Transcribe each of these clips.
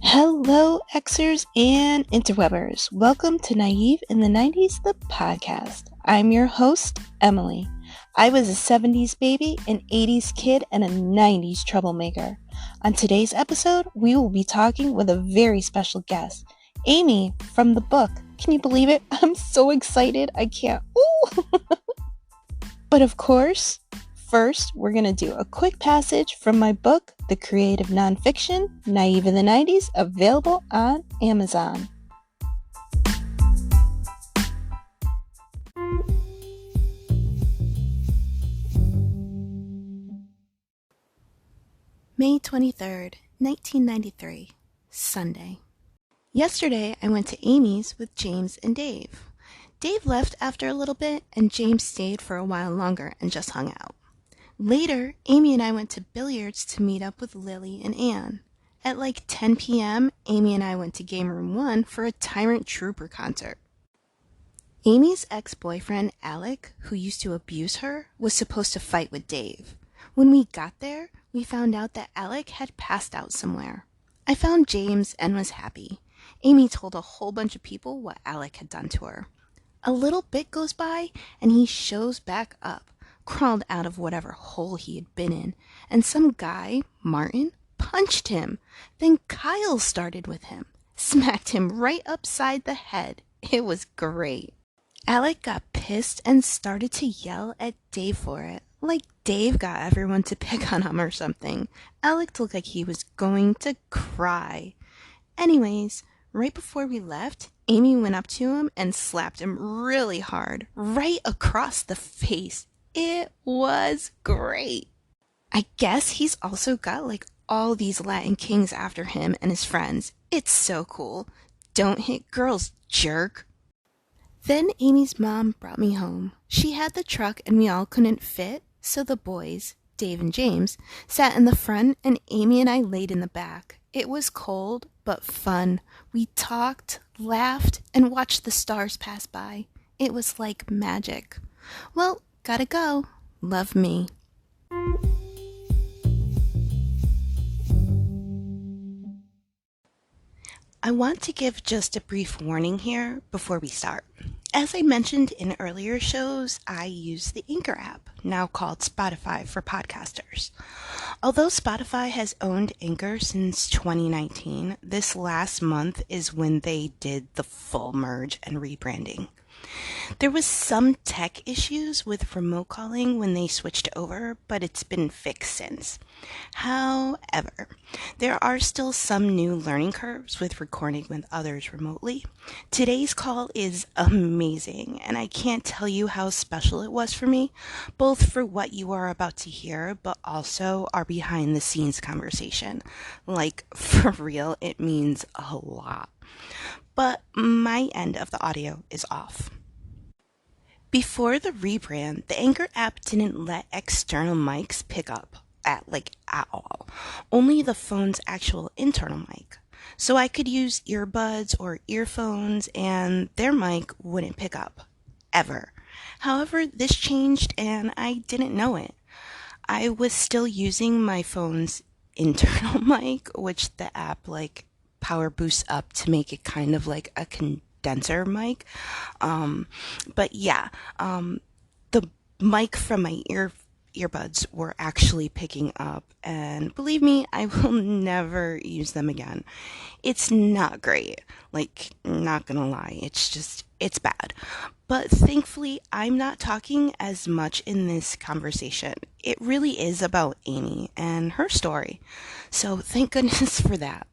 Hello, Xers and interwebers. Welcome to Naive in the 90s, the podcast. I'm your host, Emily. I was a 70s baby, an 80s kid, and a 90s troublemaker. On today's episode, we will be talking with a very special guest, Amy from the book. Can you believe it? I'm so excited. I can't. Ooh. But of course, first, we're going to do a quick passage from my book, The Creative Nonfiction, Naive in the 90s, available on Amazon. May 23rd, 1993, Sunday. Yesterday, I went to Amy's with James and Dave. Dave left after a little bit, and James stayed for a while longer and just hung out. Later, Amy and I went to billiards to meet up with Lily and Anne. At like 10 p.m., Amy and I went to Game Room 1 for a Tyrant Trooper concert. Amy's ex-boyfriend, Alec, who used to abuse her, was supposed to fight with Dave. When we got there, we found out that Alec had passed out somewhere. I found James and was happy. Amy told a whole bunch of people what Alec had done to her. A little bit goes by, and he shows back up, crawled out of whatever hole he had been in, and some guy, Martin, punched him. Then Kyle started with him, smacked him right upside the head. It was great. Alec got pissed and started to yell at Dave for it, like Dave got everyone to pick on him or something. Alec looked like he was going to cry. Anyways, right before we left, Amy went up to him and slapped him really hard, right across the face. It was great. I guess he's also got like all these Latin kings after him and his friends. It's so cool. Don't hit girls, jerk. Then Amy's mom brought me home. She had the truck and we all couldn't fit, so the boys, Dave and James, sat in the front and Amy and I laid in the back. It was cold, but fun. We talked, laughed, and watched the stars pass by. It was like magic. Well, gotta go. Love me. I want to give just a brief warning here before we start. As I mentioned in earlier shows, I use the Anchor app, now called Spotify for podcasters. Although Spotify has owned Anchor since 2019, this last month is when they did the full merge and rebranding. There was some tech issues with remote calling when they switched over, but it's been fixed since. However, there are still some new learning curves with recording with others remotely. Today's call is amazing, and I can't tell you how special it was for me, both for what you are about to hear, but also our behind-the-scenes conversation. Like, for real, it means a lot. But my end of the audio is off. Before the rebrand, the Anchor app didn't let external mics pick up at all. Only the phone's actual internal mic. So I could use earbuds or earphones and their mic wouldn't pick up. Ever. However, this changed and I didn't know it. I was still using my phone's internal mic, which the app power boosts up to make it kind of like a condenser mic. But yeah, the mic from my earbuds were actually picking up, and believe me, I will never use them again. It's not great, not gonna lie, it's bad. But thankfully, I'm not talking as much in this conversation. It really is about Amy and her story. So thank goodness for that.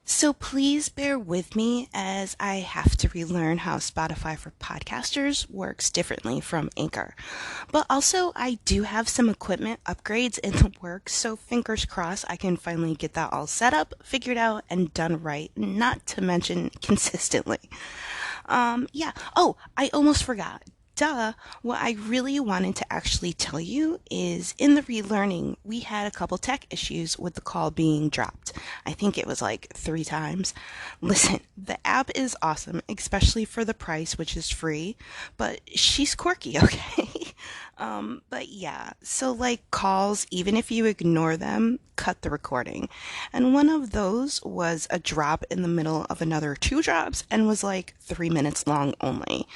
So please bear with me as I have to relearn how Spotify for podcasters works differently from Anchor. But also, I do have some equipment upgrades in the works, so fingers crossed I can finally get that all set up, figured out, and done right, not to mention consistently. Oh, I almost forgot. What I really wanted to actually tell you is in the relearning, we had a couple tech issues with the call being dropped. I think it was 3 times. Listen, the app is awesome, especially for the price, which is free, but she's quirky, okay? But yeah, so like calls, even if you ignore them, cut the recording. And one of those was a drop in the middle of another two drops and was like 3 minutes long only.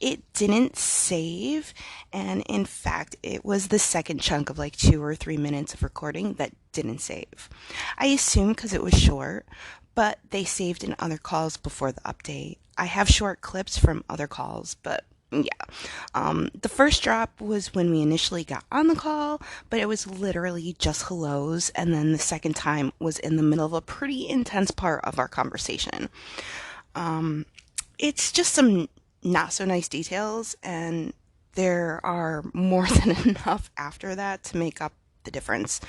It didn't save, and in fact, it was the second chunk of like 2 or 3 minutes of recording that didn't save. I assume because it was short, but they saved in other calls before the update. I have short clips from other calls, but yeah. The first drop was when we initially got on the call, but it was literally just hellos, and then the second time was in the middle of a pretty intense part of our conversation. Um, it's just some not so nice details, and there are more than enough after that to make up the difference.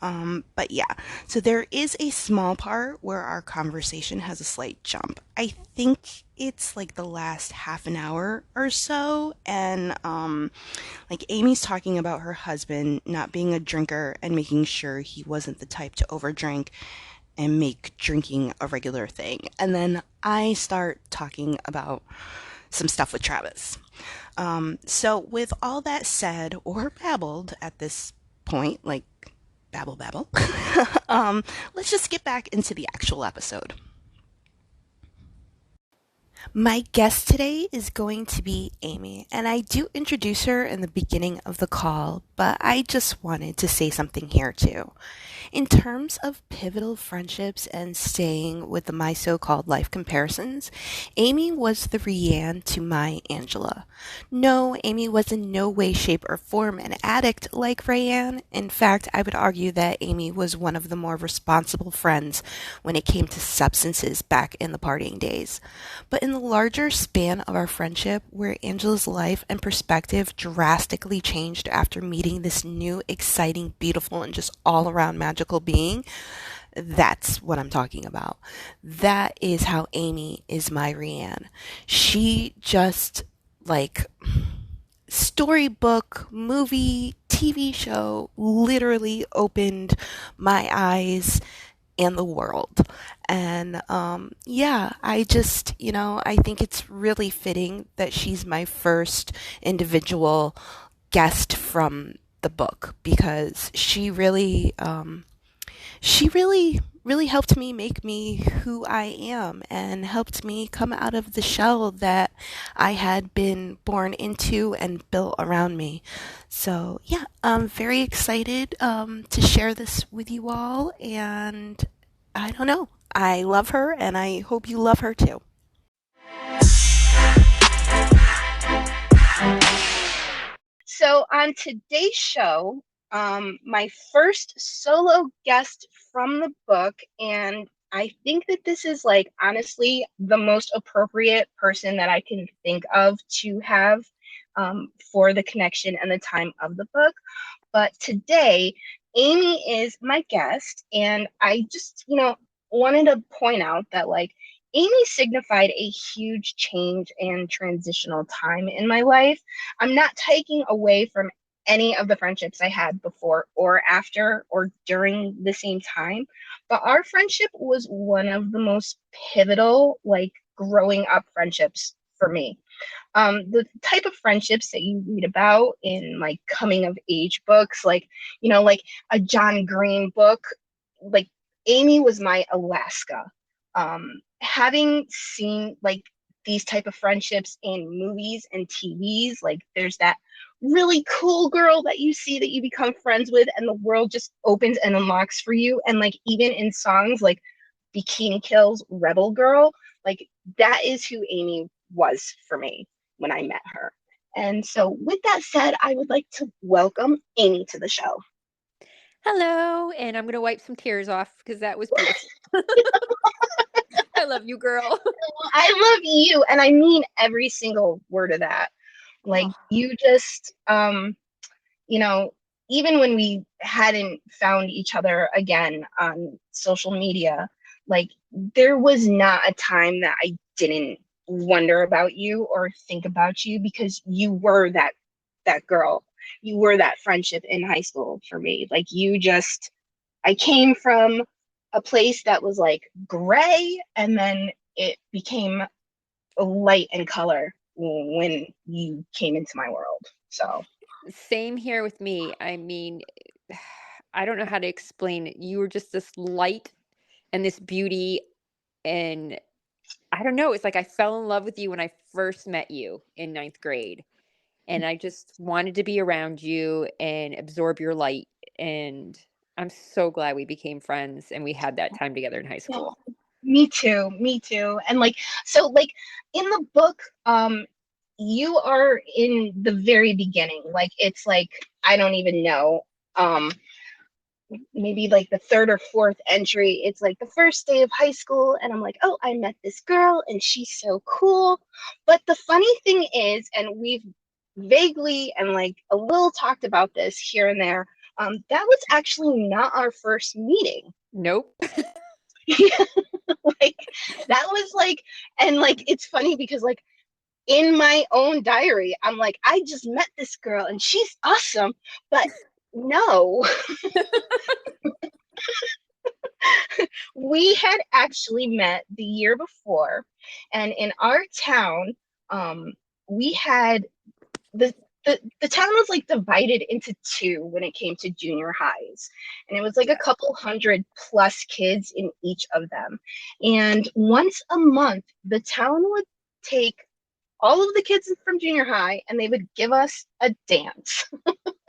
But yeah, so there is a small part where our conversation has a slight jump. I think it's like the last half an hour or so, and like Amy's talking about her husband not being a drinker and making sure he wasn't the type to overdrink and make drinking a regular thing. And then I start talking about some stuff with Travis. So, with all that said or babbled at this point, like babble babble, let's just get back into the actual episode. My guest today is going to be Amy, and I do introduce her in the beginning of the call, but I just wanted to say something here too. In terms of pivotal friendships and staying with the my so-called life comparisons, Amy was the Rianne to my Angela. No, Amy was in no way, shape, or form an addict like Rianne. In fact, I would argue that Amy was one of the more responsible friends when it came to substances back in the partying days. But in the larger span of our friendship, where Angela's life and perspective drastically changed after meeting this new, exciting, beautiful, and just all around magical being, that's what I'm talking about. That is how Amy is my Rianne. She just, like, storybook, movie, TV show literally opened my eyes and the world. And yeah, I just, I think it's really fitting that she's my first individual guest from the book because she really helped me make me who I am and helped me come out of the shell that I had been born into and built around me. So, yeah, I'm very excited to share this with you all. And I don't know. I love her and I hope you love her too. So, on today's show, my first solo guest from the book, and I think that this is like honestly the most appropriate person that I can think of to have for the connection and the time of the book. But today, Amy is my guest, and I just, wanted to point out that like Amy signified a huge change and transitional time in my life. I'm not taking away from any of the friendships I had before or after or during the same time, but our friendship was one of the most pivotal, like growing up friendships for me. The type of friendships that you read about in like coming of age books, like, like a John Green book, like Amy was my Alaska. Having seen like these type of friendships in movies and TVs, like there's that really cool girl that you see that you become friends with and the world just opens and unlocks for you. And like even in songs like Bikini Kill's Rebel Girl, like that is who Amy was for me when I met her. And so with that said, I would like to welcome Amy to the show. Hello, and I'm gonna wipe some tears off because that was beautiful. I love you, girl. I love you, and I mean every single word of that. Like Oh, you just you know, even when we hadn't found each other again on social media, like there was not a time that I didn't wonder about you or think about you because you were that girl. You were that friendship in high school for me. Like I came from a place that was like gray and then it became light and color when you came into my world. So Same here with me. I mean, I don't know how to explain it. You were just this light and this beauty, and I don't know, it's like I fell in love with you when I first met you in ninth grade, and I just wanted to be around you and absorb your light, and I'm so glad we became friends and we had that time together in high Yeah, school. me too. Me too. And like, so like in the book, you are in the very beginning. Like it's like I don't even know. Um, maybe like the third or fourth entry. It's like the first day of high school, and I'm like, oh, I met this girl, and she's so cool. But the funny thing is, and we've vaguely and like a little talked about this here and there, that was actually not our first meeting. Nope. Like that was like, and like it's funny because like in my own diary, I'm like, I just met this girl and she's awesome, but no, we had actually met the year before, and in our town, um, we had the the town was like divided into two when it came to junior highs, and it was like a Yeah. couple hundred plus kids in each of them. And once a month, the town would take all of the kids from junior high and they would give us a dance.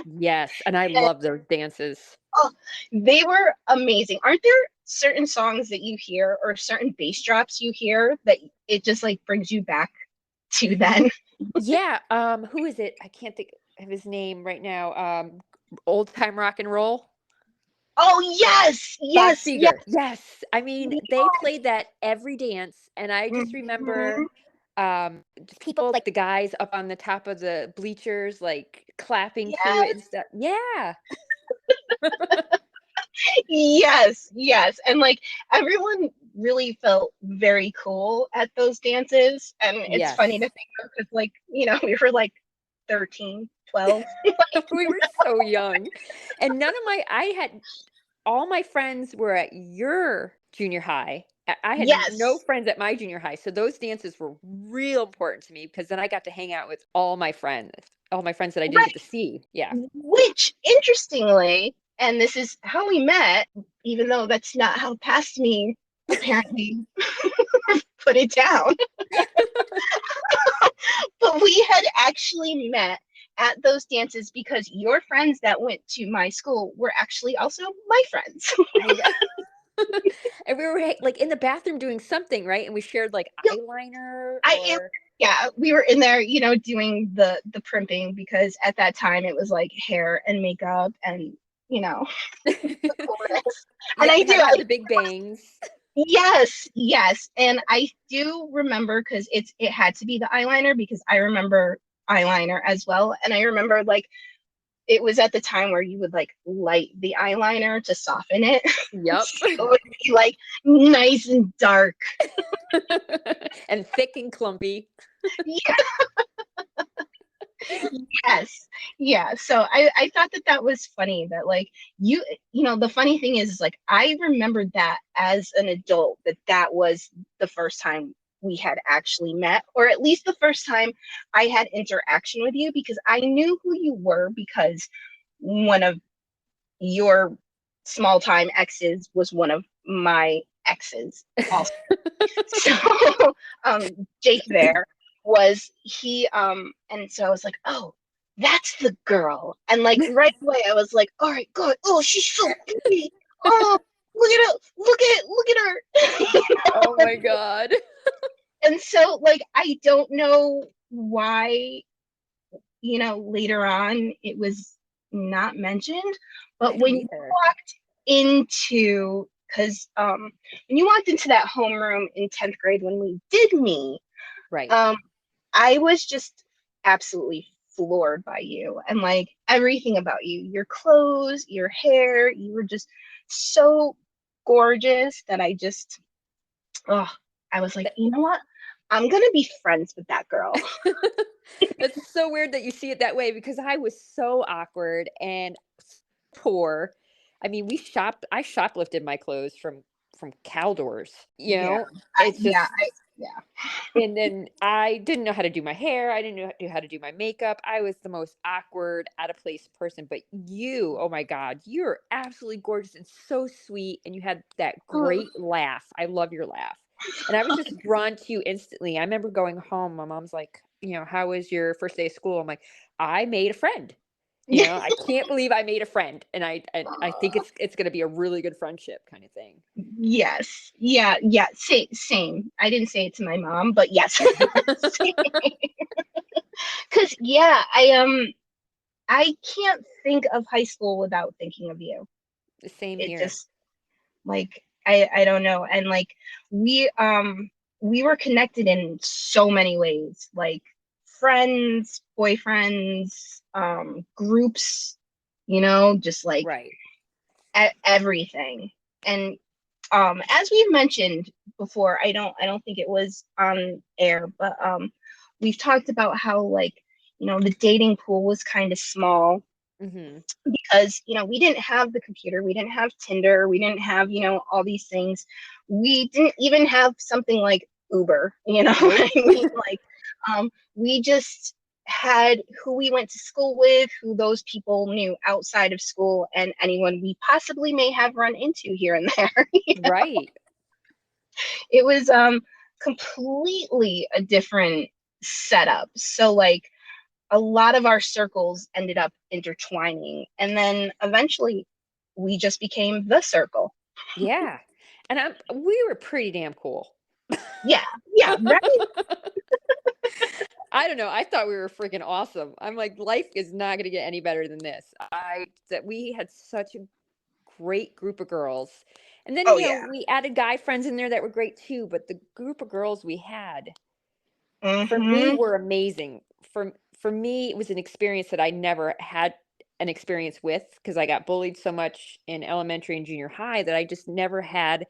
Yes, and I love those dances. Oh, they were amazing. Aren't there certain songs that you hear or certain bass drops you hear that it just like brings you back to then? Yeah, who is it? I can't think of his name right now. Old Time Rock and Roll? Oh yes, Bob yes, yes. Seger. Yes. I mean, they played that every dance, and I just remember, Mhm. just people like the guys up on the top of the bleachers, like, clapping to it and Yes, stuff. Yeah. yes, yes. And like everyone really felt very cool at those dances. And it's funny to Yes. think of because like, we were like 13, 12. We were so young, and none of my I had all my friends were at your junior high. I had no Yes. friends at my junior high, so those dances were real important to me because then I got to hang out with all my friends that I didn't get to Right. see. Yeah. Which, interestingly, and this is how we met, even though that's not how past me apparently put it down, but we had actually met at those dances because your friends that went to my school were actually also my friends. I know. And we were like in the bathroom doing something, right? And we shared like eyeliner I it, or yeah, we were in there, doing the primping because at that time it was like hair and makeup and the coolness. And yeah, we had to have the big bangs. yes, yes, and I do remember because it had to be the eyeliner because I remember eyeliner as well, and I remember like it was at the time where you would like light the eyeliner to soften it, Yep. so it would be like nice and dark. And thick and clumpy. Yes. Yeah. So I thought that that was funny that like the funny thing is like I remembered that as an adult that that was the first time we had actually met, or at least the first time I had interaction with you because I knew who you were because one of your small time exes was one of my exes also. So Jake there was he and so I was like, oh, that's the girl. And like right away I was like, all right, good. Oh, she's so pretty. Oh, look at her, Oh my god. and so like I don't know why, later on it was not mentioned, I but don't when you either. walked into because when you walked into that homeroom in 10th grade when we did meet, Right. um, I was just absolutely floored by you and like everything about you, your clothes, your hair, you were just so gorgeous that oh, I was like, That you know what? I'm gonna be friends with that girl. It's so weird that you see it that way because I was so awkward and poor. I mean, I shoplifted my clothes from Caldors, you Yeah, know? It's yeah, just And then I didn't know how to do my hair. I didn't know how to do my makeup. I was the most awkward, out of place person. But you, oh my God, you're absolutely gorgeous and so sweet. And you had that Oh, great laugh. I love your laugh. And I was just drawn to you instantly. I remember going home. My mom's like, how was your first day of school? I'm like, I made a friend. I can't believe I made a friend. And I think it's going to be a really good friendship kind of thing. yes. Yeah. Yeah. Same. I didn't say it to my mom, but yes. Because yeah, I can't think of high school without thinking of you. The same It here. just like I don't know. And like we were connected in so many ways, like friends, boyfriends, groups, just like Right. everything. And as we've mentioned before, I don't think it was on air, but we've talked about how like, the dating pool was kind of small Hmm. because, we didn't have the computer, we didn't have Tinder, we didn't have, all these things. We didn't even have something like Uber, Nope. I mean, like we just had who we went to school with, who those people knew outside of school, and anyone we possibly may have run into here and there. Right. It was completely a different setup. So like a lot of our circles ended up intertwining, and then eventually we just became the circle. Yeah. And we were pretty damn cool. Yeah, yeah, right. I don't know. I thought we were freaking awesome. I'm like, life is not going to get any better than this. That we had such a great group of girls. And then, Oh yeah. we added guy friends in there that were great too, but the group of girls we had for me Mm-hmm. were amazing. For me, it was an experience that I never had an experience with because I got bullied so much in elementary and junior high that I just never had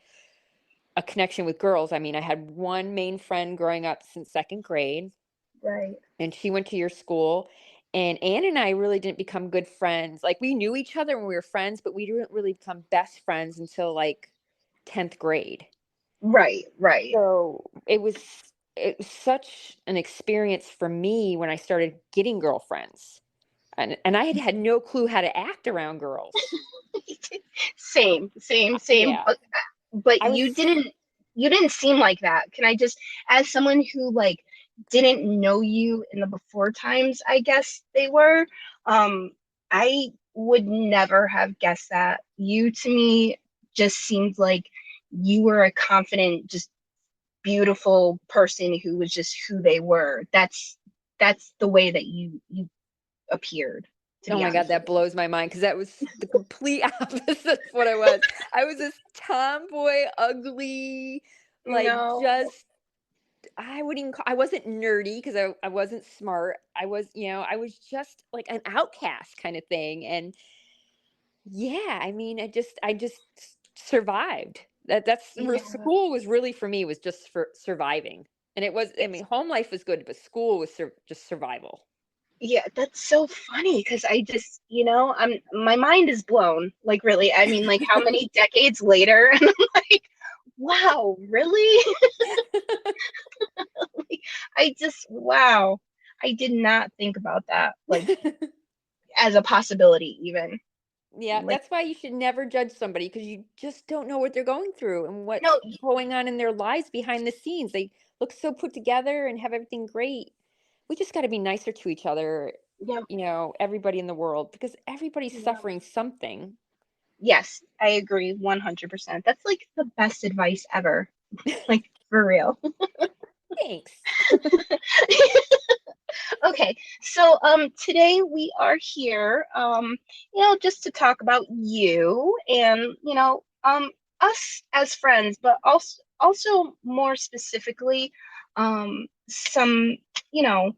a connection with girls. I mean, I had one main friend growing up since second grade, Right. and she went to your school. And Ann and I really didn't become good friends. Like, we knew each other when we were friends, but we didn't really become best friends until like 10th grade. Right. Right. So it was such an experience for me when I started getting girlfriends. And I had no clue how to act around girls. Same. Yeah. But I was you didn't seem like that. Can I just, as someone who like didn't know you in the before times, I guess they were, I would never have guessed that. You to me just seemed like you were a confident, just beautiful person who was just who they were. That's the way that you appeared, to Oh be my God, honest with that blows my mind because that was the complete opposite of what I was. I was this tomboy, ugly, you. like No. just I wouldn't even I wasn't nerdy because I wasn't smart. I was just like an outcast kind of thing. And yeah, I mean, I just survived. That's where Yeah. school was really for me was just for surviving. And it was, I mean, home life was good, but school was just survival. Yeah, that's so funny because I just, my mind is blown. Like, really, I mean, like, how many decades later? And I'm like, wow, really? Like, wow. I did not think about that, like, as a possibility, even. Yeah, Like, that's why you should never judge somebody because you just don't know what they're going through and what's no, going on in their lives behind the scenes. They look so put together and have everything great. We just got to be nicer to each other, yeah, everybody in the world because everybody's yeah. suffering something. Yes, I agree 100%. That's like the best advice ever. Like, for real. Thanks. Okay, so today we are here just to talk about you and us as friends, but also more specifically some you know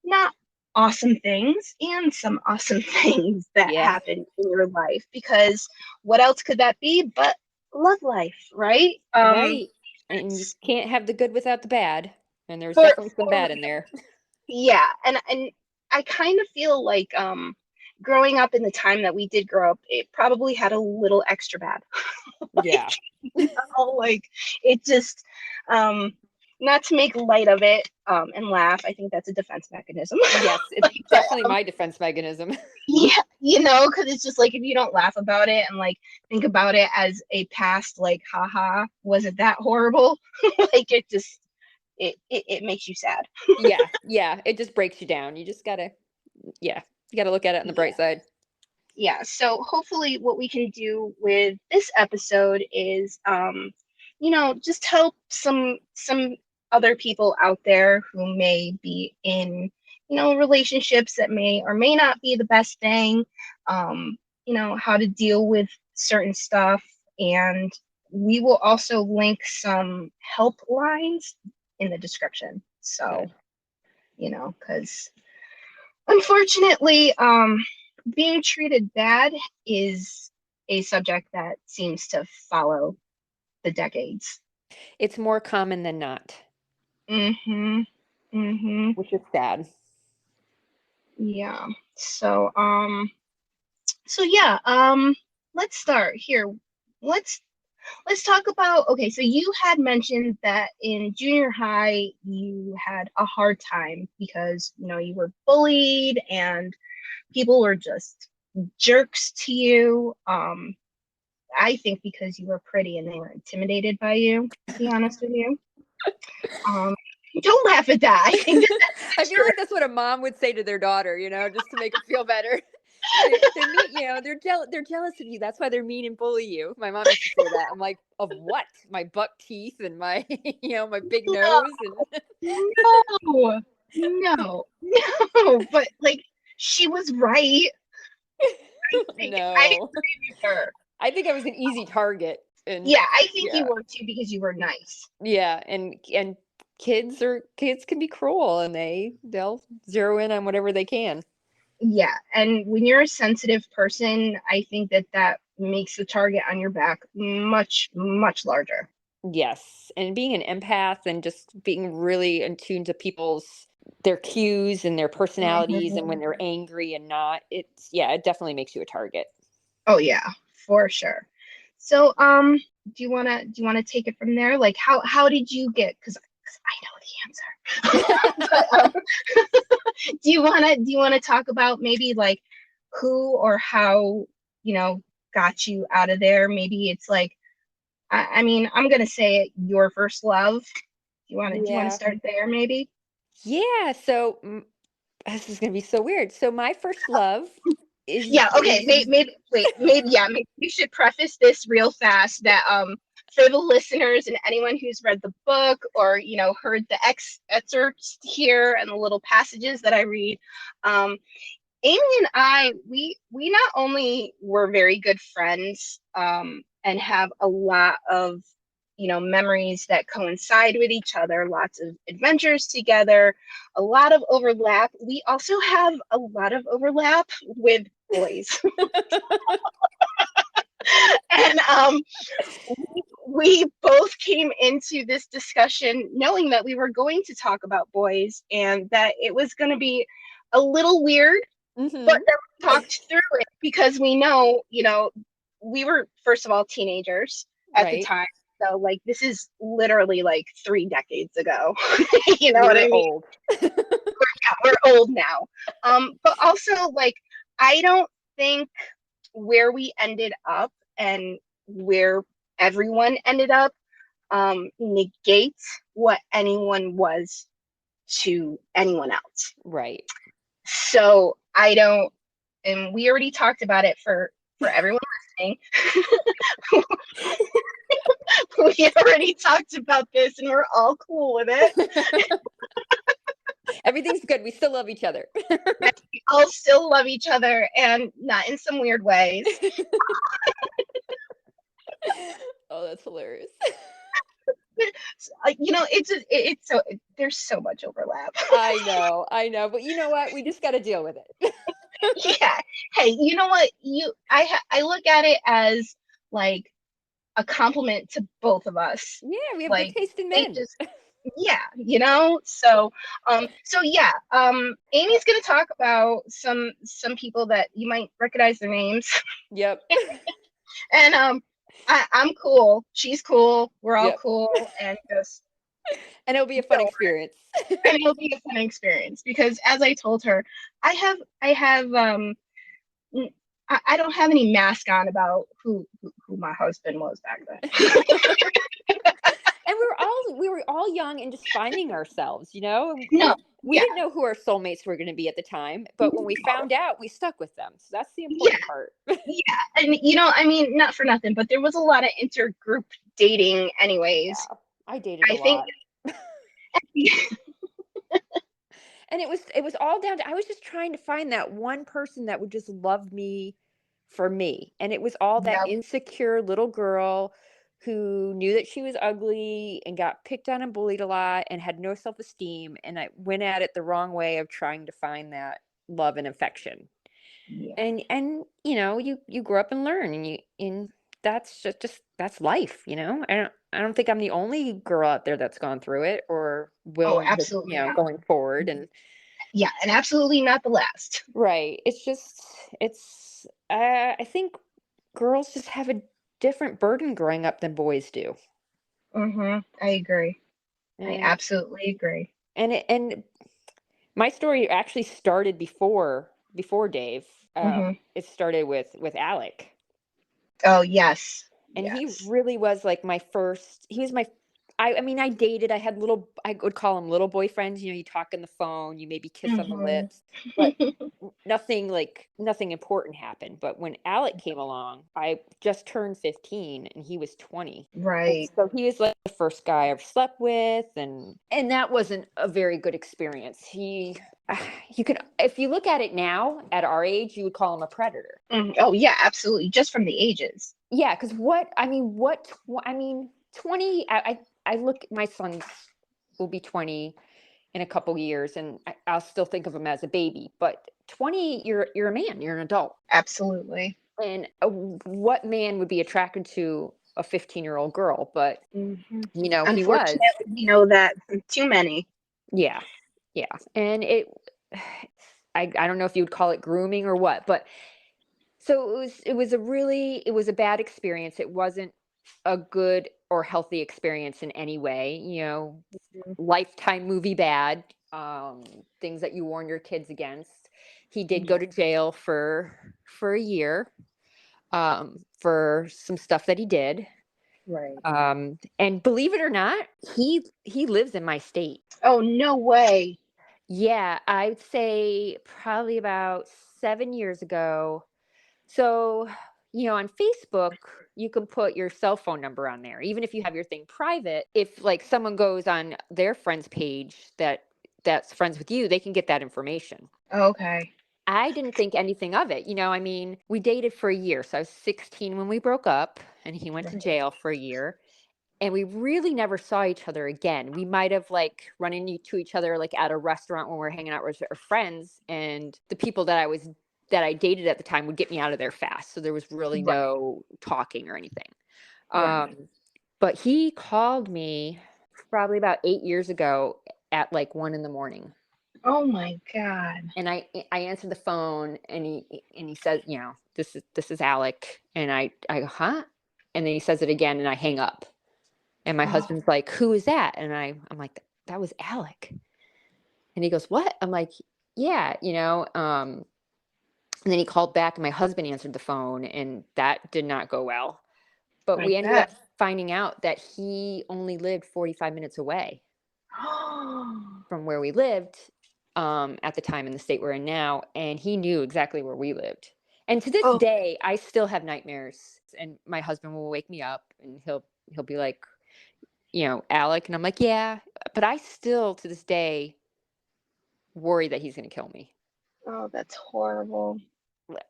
not awesome things and some awesome things that Yeah, happen in your life, because what else could that be but love life, right? right. And you can't have the good without the bad. And there's For definitely some bad in there. Yeah, and I kind of feel like growing up in the time that we did grow up, it probably had a little extra bad. Yeah. Like, like it just um not to make light of it and laugh. I think that's a defense mechanism. Yes, it's Like, definitely my defense mechanism. yeah, because it's just like if you don't laugh about it and like think about it as a past, like, haha, was it that horrible? Like it just it makes you sad. Yeah, it just breaks you down. You just gotta, you gotta look at it on the bright side. Yeah, so hopefully what we can do with this episode is just help some other people out there who may be in relationships that may or may not be the best thing, how to deal with certain stuff. And we will also link some helplines in the description, so Good. because unfortunately, being treated bad is a subject that seems to follow the decades. It's more common than not, Mm-hmm. Mm-hmm. which is sad. Yeah. So yeah, let's start here. Let's let's talk about, okay, so you had mentioned that in junior high you had a hard time because you were bullied and people were just jerks to you. I think because you were pretty and they were intimidated by you, to be honest with you. Um, don't laugh at that. I think I feel like that's what a mom would say to their daughter, just to make them feel better. They're mean, they're jealous of you. That's why they're mean and bully you. My mom used to say that. I'm like, of what? My buck teeth and my, my big nose and no, no. But like, she was right. I no. agree with her. I think I was an easy target. And Yeah, I think you were too because you were nice. yeah, and kids can be cruel and they'll zero in on whatever they can. Yeah, and when you're a sensitive person, I think that makes the target on your back much, much larger. Yes, and being an empath and just being really in tune to their cues and their personalities and when they're angry and not, it definitely makes you a target. Oh yeah, for sure. So, do you wanna take it from there? Like, how did you get? Because I know the answer. But, do you wanna talk about maybe like who or how got you out of there? Maybe it's like, I mean, I'm gonna say it, your first love. Do you wanna Yeah. start there maybe? Yeah, so this is going to be so weird. So my first love is Yeah, okay. Maybe wait, maybe we should preface this real fast that for the listeners and anyone who's read the book or heard the excerpts here and the little passages that I read, Amy and I, we not only were very good friends and have a lot of memories that coincide with each other, lots of adventures together, a lot of overlap. We also have a lot of overlap with boys. And we both came into this discussion knowing that we were going to talk about boys and that it was going to be a little weird, but then we talked through it because we know, we were, first of all, teenagers at the right. time. So like this is literally like 3 decades ago. We're What I mean? old. We're old now. But also like I don't think where we ended up and where everyone ended up negates what anyone was to anyone else. Right. So I don't, and we already talked about it for everyone listening. We already talked about this and we're all cool with it. Everything's good. We still love each other. We all still love each other and not in some weird ways. Oh, that's hilarious. It's so there's so much overlap. I know, but you know what? We just got to deal with it. Yeah. Hey, you know what? I look at it as like a compliment to both of us. Yeah, we have Like good taste in they men. just so yeah, Amy's gonna talk about some people that you might recognize their names. Yep. And I'm cool, she's cool, we're all Yep. cool, and just And it'll be a fun experience. And it'll be a fun experience because, as I told her, I have I don't have any mask on about who my husband was back then. And we were all young and just finding ourselves, you know? No, We yeah, didn't know who our soulmates were going to be at the time, but when we found out, we stuck with them. So that's the yeah, important part. yeah. And I mean, not for nothing, but there was a lot of intergroup dating, anyways. Yeah, I dated a I think. lot. And it was all down to, I was just trying to find that one person that would just love me for me. And it was all that Yep. insecure little girl who knew that she was ugly and got picked on and bullied a lot and had no self-esteem. And I went at it the wrong way of trying to find that love and affection. Yeah. And you know, you grow up and learn, and that's just that's life, you know. I don't think I'm the only girl out there that's gone through it or Oh, will, you absolutely know, not. going forward. And Yeah, and absolutely not the last. right, it's I think girls just have a different burden growing up than boys do. I agree. I And absolutely agree. and my story actually started before Dave. It started with Alec. Oh, yes. And he Yes. really was like my first, he was my, I mean, I dated, I had little, I would call them little boyfriends, you know, you talk on the phone, you maybe kiss on the hmm lips, but nothing important happened. But when Alec came along, I just turned 15 and he was 20. And Right. so he was like the first guy I ever slept with. And that wasn't a very good experience. You could, if you look at it now at our age, you would call him a predator. Oh, yeah, absolutely. Just from the ages. Yeah, because I mean, 20, I look, my sons will be 20 in a couple years, and I'll still think of him as a baby, but 20, you're a man, you're an adult. Absolutely. And what man would be attracted to a 15-year-old girl? But, you know, he was. Unfortunately, we know that from too many. Yeah, yeah. And I don't know if you would call it grooming or what, but so it was a bad experience. It wasn't a good or healthy experience in any way, you know. Lifetime movie bad, things that you warn your kids against. He did go Yeah. to jail for a year, for some stuff that he did. Right. And believe it or not, he lives in my state. Oh, no way. Yeah, I'd say probably about 7 years ago. So, you know, on Facebook, you can put your cell phone number on there, even if you have your thing private. If like someone goes on their friend's page that's friends with you, they can get that information. Okay. I didn't think anything of it. You know, I mean, we dated for a year. So I was 16 when we broke up, and he went to Right. jail for a year. And we really never saw each other again. We might have like run into each other like at a restaurant when we were hanging out with our friends, and the people that I dated at the time would get me out of there fast. So there was really Right. no talking or anything. Right. But he called me probably about 8 years ago at like 1 a.m. Oh my God. And I answered the phone, and he says, you know, this is Alec. And I go, huh? And then he says it again, and I hang up. And my Oh, husband's like, who is that? And I'm like, that was Alec. And he goes, what? I'm like, yeah, you know. And then he called back, and my husband answered the phone, and that did not go well. But I we ended up bet. finding out that he only lived 45 minutes away from where we lived, at the time in the state we're in now. And he knew exactly where we lived. And to this Oh, day, I still have nightmares. And my husband will wake me up, and he'll be like, you know, Alec. And I'm like, yeah. But I still, to this day, worry that he's going to kill me. oh, that's horrible.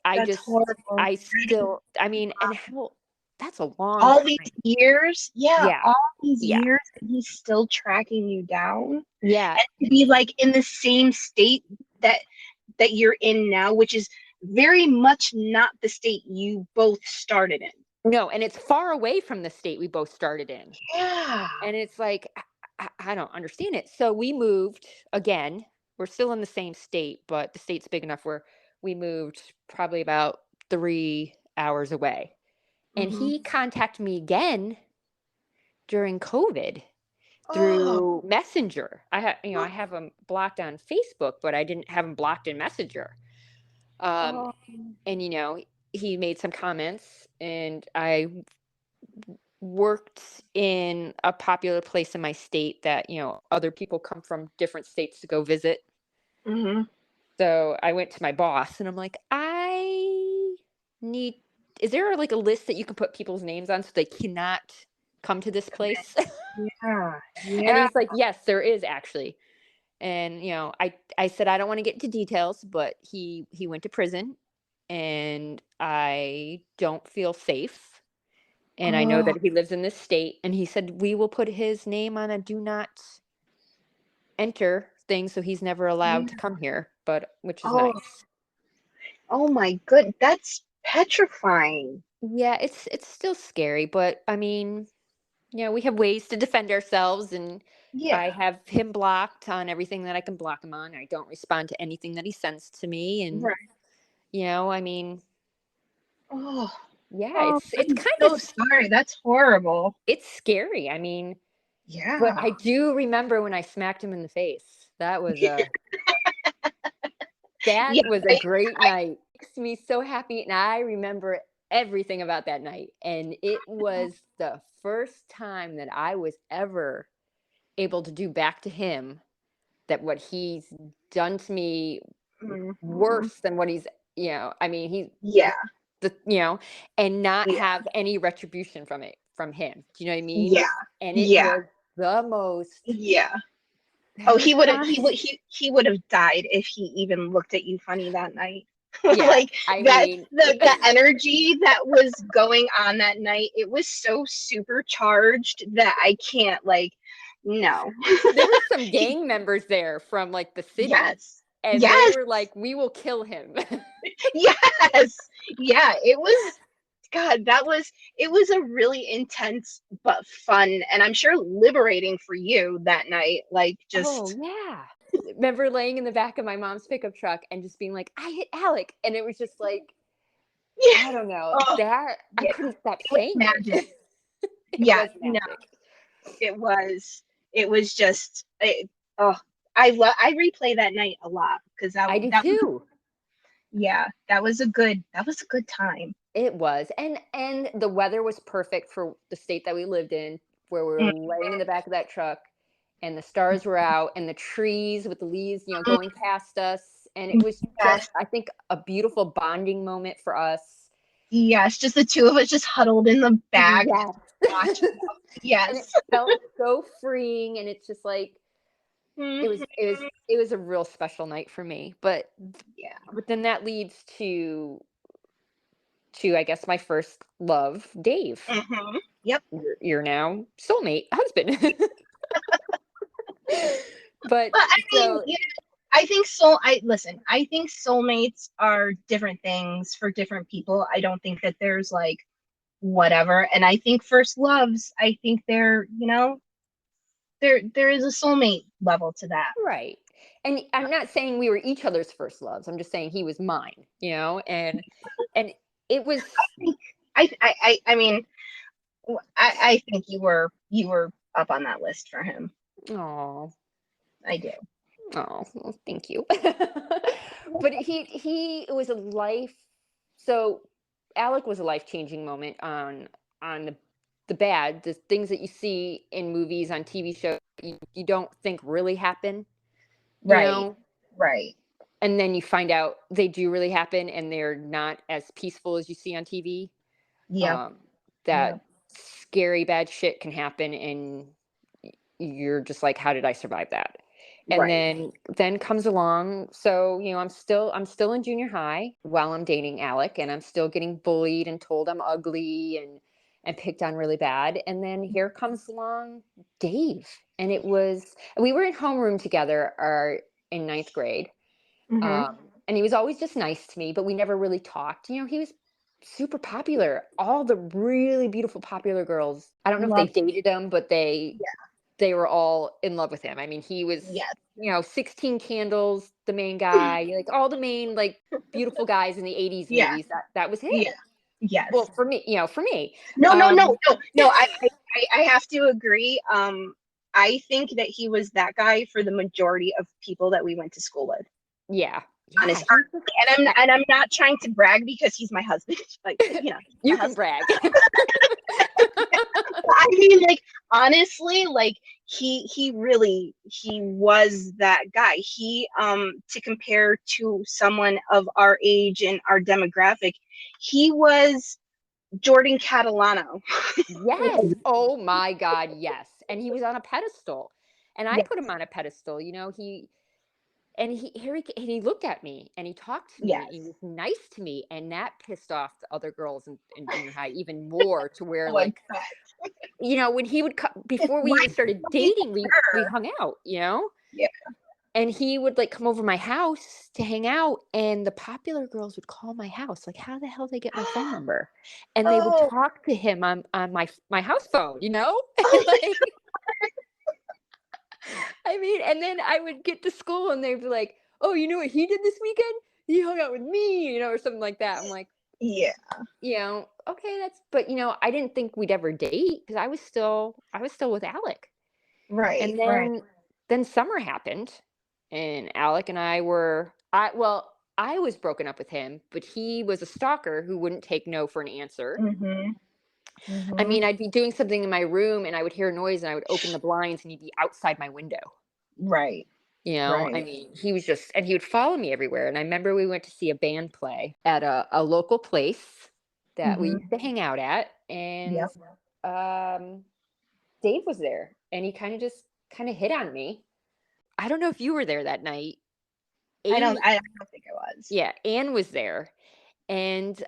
I That's just, horrible. I mean, and how, that's a long All these time. years, yeah, Yeah. all these Yeah. years, and he's still tracking you down. Yeah. And to be like in the same state that you're in now, which is very much not the state you both started in. No, and it's far away from the state we both started in. Yeah. And it's like, I don't understand it. So we moved again. We're still in the same state, but the state's big enough where we moved probably about 3 hours away. And hmm he contacted me again during COVID Oh, through Messenger. I have him blocked on Facebook, but I didn't have him blocked in Messenger. oh, And he made some comments, and I worked in a popular place in my state that, other people come from different states to go visit. mm-hmm. So I went to my boss and I'm like, need, is there like a list that you can put people's names on so they cannot come to this place? Yeah, And yeah. he's like, yes, there is actually. And, I said, I don't want to get into details, but he went to prison and I don't feel safe. And I know Oh, that he lives in this state, and he said, we will put his name on a do not enter thing. So he's never allowed yeah. to come here, which is Oh, nice. oh my good. That's petrifying. Yeah, it's still scary, but I mean, we have ways to defend ourselves, and Yeah, I have him blocked on everything that I can block him on. I don't respond to anything that he sends to me, and right. I mean, Oh, yeah, oh, it's I'm kind so of sorry. That's horrible. it's scary. I mean, but Yeah. I do remember when I smacked him in the face. That Yeah, was a great night. Makes me so happy, and I remember everything about that night. And it was the first time that I was ever able to do back to him that what he's done to me mhm. worse than what he's, I mean, Yeah, the, and not yeah, have any retribution from him. Do you know what I mean? yeah, And it yeah, was the most, yeah. that Oh, was fun. he would have died if he even looked at you funny that night. Yeah. Like I that, mean, the energy that was going on that night, it was so supercharged that I can't like, no. there were some He, gang members there from like the city, yes, and they yes, were like, we will kill him. yes, yeah. It was God. It was a really intense but fun, and I'm sure liberating for you that night. Like Oh just yeah. Remember laying in the back of my mom's pickup truck and just being like, I hit Alec. And it was just like, yeah. I don't know, Oh that I yeah, couldn't stop it was saying magic. it. It Yeah, was no, magic. it was just oh I replay that night a lot because I do that was too. yeah, that was a good time. It was. And the weather was perfect for the state that we lived in, where we were Mm, laying in the back of that truck and the stars were out and the trees with the leaves, going past us. And it was yes, just, I think, a beautiful bonding moment for us. yes, just the two of us just huddled in the back Yes. watching. And it Yes. felt so freeing, and it's just like it was Mhm. it was it was a real special night for me. Yeah. But then that leads to I guess my first love, Dave. Yep. You're now soulmate husband. But But I mean, so you know, I think soul. I listen. I think soulmates are different things for different people. I don't think that there's like whatever. And I think first loves. I think they're there is a soulmate level to that. right. And I'm not saying we were each other's first loves. I'm just saying he was mine, and it was I think I mean I think you were up on that list for him. oh I do. oh well, thank you. But he was a life so Alec was a life-changing moment on the things that you see in movies, on TV shows, you don't think really happen, you Right. know, Right. and then you find out they do really happen and they're not as peaceful as you see on TV. Yep. Um, Yep. that scary bad shit can happen, and you're just like, how did I survive that? And Right. then comes along, so I'm still in junior high while I'm dating Alec, and I'm still getting bullied and told I'm ugly and picked on really bad. And then here comes along Dave, and we were in homeroom together in ninth grade. Mm-hmm. And he was always just nice to me, but we never really talked. He was super popular. All the really beautiful popular girls, I don't know if they Love. dated him, but Yeah. they were all in love with him. I mean, he was, Yes. 16 Candles, the main guy, like all the main like beautiful guys in the 80s Yeah. movies. That was him. Yeah. Well, Yes. for me, for me. No, no, no, Um no, no. I have to agree. I think that he was that guy for the majority of people that we went to school with. Yeah. Honest, Yeah. and I'm not trying to brag because he's my husband. Like, you know, You my can husband. brag. I mean, like, honestly, like, he really, he was that guy. He to compare to someone of our age and our demographic, he was Jordan Catalano. Yes. Oh my God. Yes. And he was on a pedestal. And I Yes, put him on a pedestal. You know, and he looked at me and he talked to me and he yes. was nice to me. And that pissed off the other girls in junior high even more, to where, Oh, I like, you know, when he would come, before we why even started did dating, we her? hung out, you know? Yeah. And he would, like, come over my house to hang out, and the popular girls would call my house, like, how the hell did they get my phone number? And they would Oh, talk to him on my house phone, you know? oh, Like, I mean, and then I would get to school and they'd be like, "Oh, you know what he did this weekend? He hung out with me," you know, or something like that. I'm like, yeah. you know, okay, but you know, I didn't think we'd ever date because I was still with Alec. Right, And right. then summer happened, and Alec and I were I was broken up with him, but he was a stalker who wouldn't take no for an answer. Mm-hmm. I Mm-hmm. mean, I'd be doing something in my room and I would hear a noise and I would open the blinds and he'd be outside my window. Right, You know, I right. mean, he was just, and he would follow me everywhere. And I remember we went to see a band play at a local place that we Mm-hmm. used to hang out at. And Yep. um, Dave was there and he kind of hit on me. I don't know if you were there that night. Amy, I don't think I was. yeah, Anne was there. And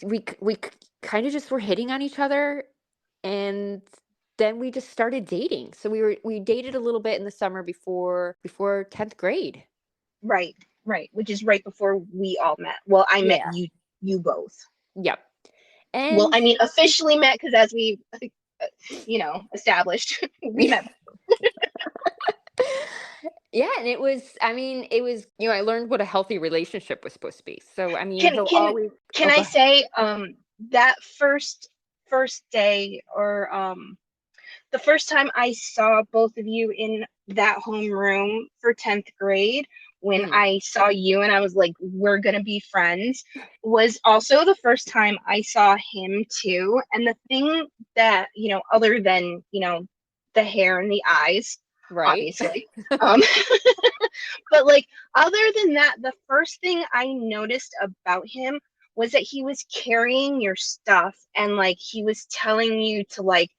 we kind of just were hitting on each other. And then we just started dating. So we dated a little bit in the summer before 10th grade. Right, right. Which is right before we all met. Well, I met Yeah. you both. Yep. Well, And I mean, officially met because as we, established, we met. yeah, and I learned what a healthy relationship was supposed to be. So, I mean, Can he'll can always, can oh, I go ahead. say that first day, or the first time I saw both of you in that homeroom for 10th grade, when Mhm. I saw you and I was like, we're going to be friends, was also the first time I saw him too. And the thing that, other than, the hair and the eyes, Right. obviously, um, but like, other than that, the first thing I noticed about him was that he was carrying your stuff and like he was telling you to like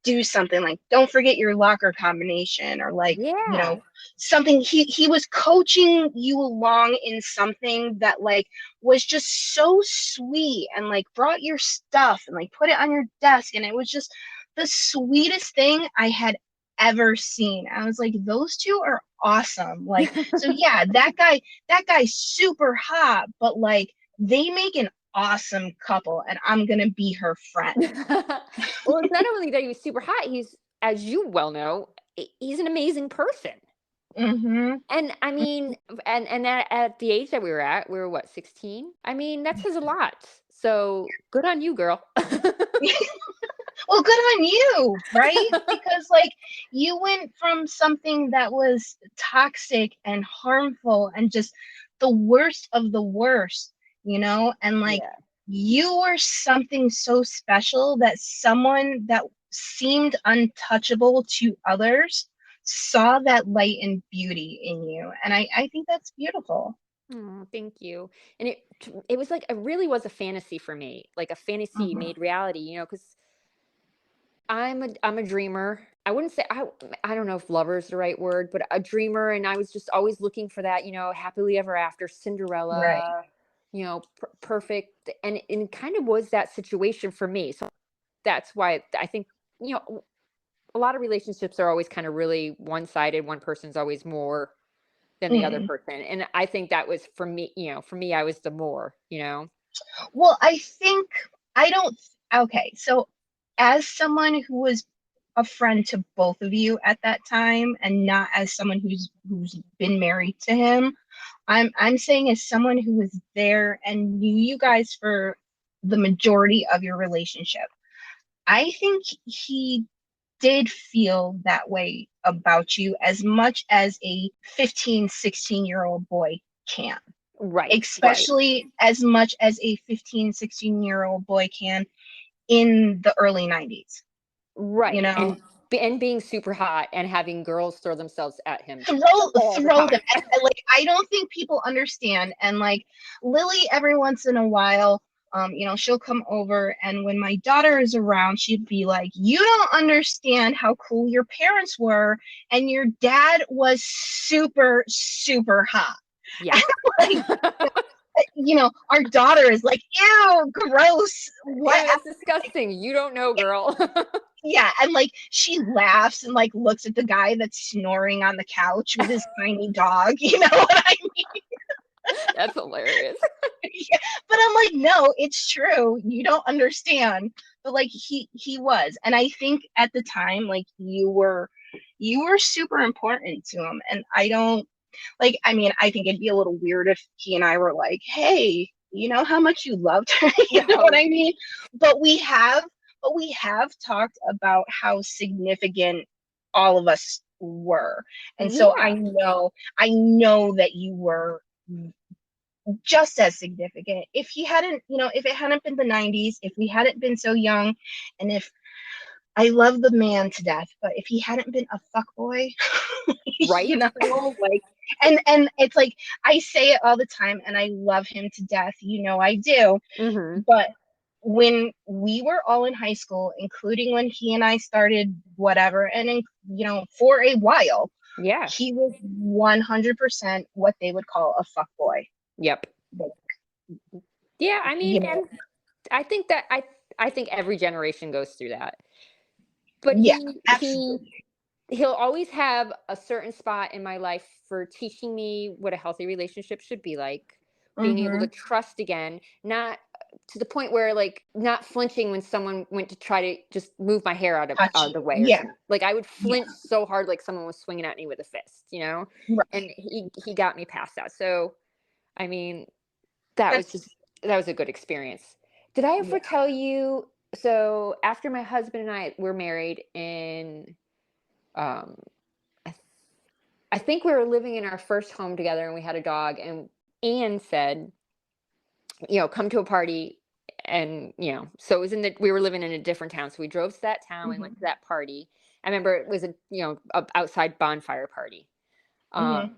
do something, like don't forget your locker combination, or like, Yeah. something. He was coaching you along in something that like was just so sweet, and like brought your stuff and like put it on your desk, and it was just the sweetest thing I had ever seen. I was like, those two are awesome. Like, so yeah, that guy's super hot, but like they make an awesome couple, and I'm gonna be her friend. Well, it's not only that he was super hot, he's, as you well know, he's an amazing person. Mm-hmm. And I mean, and at the age that we were what, 16? I mean, that says a lot. So good on you, girl. Well, good on you, right? Because like you went from something that was toxic and harmful and just the worst of the worst, and like Yeah. you were something so special that someone that seemed untouchable to others saw that light and beauty in you. And I think that's beautiful. Oh, thank you. And it was like, it really was a fantasy for me, like a fantasy Mhm. made reality, because I'm a dreamer. I wouldn't say I don't know if lover is the right word, but a dreamer, and I was just always looking for that, happily ever after Right. Cinderella, perfect, and it kind of was that situation for me. So that's why I think, a lot of relationships are always kind of really one-sided. One person's always more than the other Mm. person, and I think that was for me. For me, I was the more. Well, I think I don't. Okay, so as someone who was a friend to both of you at that time, and not as someone who's been married to him, I'm saying as someone who was there and knew you guys for the majority of your relationship, I think he did feel that way about you as much as a 15, 16-year-old boy can. Right. Especially as much as a 15, 16-year-old boy can in the early 90s. Right. You know, And being super hot and having girls throw themselves at him throw all the throw them. time. And, like, I don't think people understand. And like Lily, every once in a while, she'll come over, and when my daughter is around, she'd be like, "You don't understand how cool your parents were, and your dad was super, super hot." Yeah. Like, our daughter is like, "Ew, gross." What? Yeah, that's disgusting. You don't know, girl. Yeah, and like she laughs and like looks at the guy that's snoring on the couch with his tiny dog. You know what I mean? That's hilarious. Yeah. But I'm like, no, it's true. You don't understand. But like he was, and I think at the time, like you were super important to him, and I don't like. I mean, I think it'd be a little weird if he and I were like, hey, you know how much you loved her. You know what I mean? But we have talked about how significant all of us were, and so I Yeah. know that you were just as significant. If it hadn't been the 90s, if we hadn't been so young, and if I love the man to death, but if he hadn't been a fuck boy, Right. like, and it's like I say it all the time, and I love him to death, I do. Mm-hmm. But when we were all in high school, including when he and I started whatever, and for a while, Yeah. he was 100% what they would call a fuck boy. Yep. Like, Yeah, I mean, you know, and I think every generation goes through that. But yeah, absolutely. he'll always have a certain spot in my life for teaching me what a healthy relationship should be like, being able to Mm-hmm. trust again, not to the point where like not flinching when someone went to try to just move my hair out Touch of you. the way or Yeah, something. Like I would yeah, flinch so hard like someone was swinging at me with a fist, right. And he got me past that. So, I mean, that was just That's that was a good experience. Did I yeah. ever tell you, so after my husband and I were married in um I, th- I think we were living in our first home together and we had a dog, and Anne said, come to a party. And so it was we were living in a different town, so we drove to that town, we Mm-hmm. went to that party. I remember it was a outside bonfire party. Mm-hmm.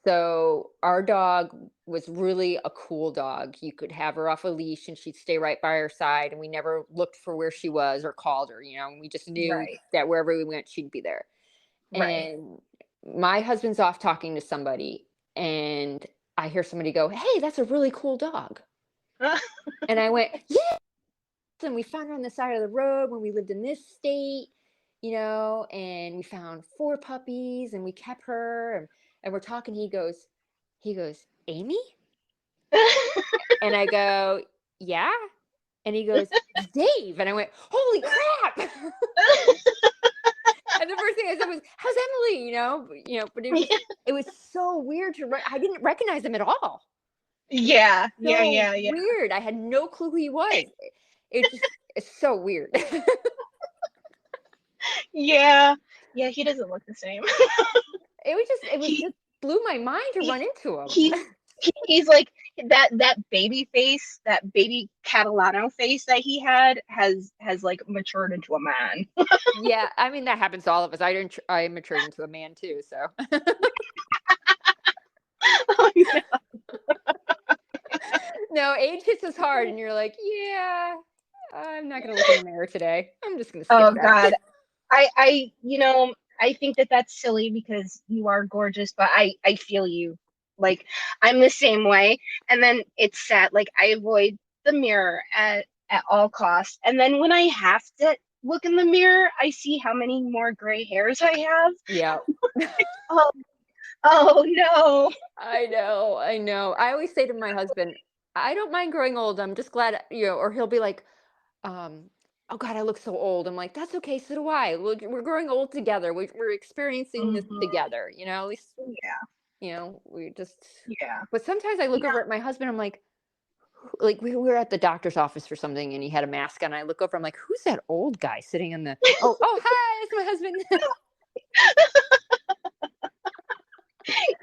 So our dog was really a cool dog. You could have her off a leash and she'd stay right by our side, and we never looked for where she was or called her. We just knew Right, that wherever we went, she'd be there. right. And my husband's off talking to somebody, and I hear somebody go, "Hey, that's a really cool dog." And I went, "Yeah." And we found her on the side of the road when we lived in this state, and we found 4 puppies and we kept her, and we're talking. He goes, "Amy?" And I go, "Yeah." And he goes, "Dave." And I went, "Holy crap." And the first thing I said was, "How's Emily?" But it was so weird I didn't recognize him at all. Yeah, yeah, So yeah, yeah. weird. I had no clue who he was. It's so weird. Yeah, yeah, he doesn't look the same. It was he, just blew my mind to he run into him. he's he's like that baby face, that baby Catalano face that he had has like matured into a man. Yeah, I mean that happens to all of us. I matured into a man too, so. Oh, no. No, age hits us hard and you're like, yeah, I'm not going to look in the mirror today. I'm just going to skip Oh that. God, I think that that's silly because you are gorgeous, but I feel you. Like, I'm the same way. And then it's sad. Like, I avoid the mirror at all costs. And then when I have to look in the mirror, I see how many more gray hairs I have. Yeah. Oh, oh no. I know. I know. I always say to my husband, I don't mind growing old. I'm just glad, or he'll be like, oh God, I look so old. I'm like, that's okay. So do I. We're growing old together. We're experiencing this Mhm. together, at least, Yeah, we just, yeah. but sometimes I look over at my husband. I'm like, like we were at the doctor's office for something and he had a mask on. I look over, I'm like, who's that old guy sitting in the, oh, hi, it's my husband.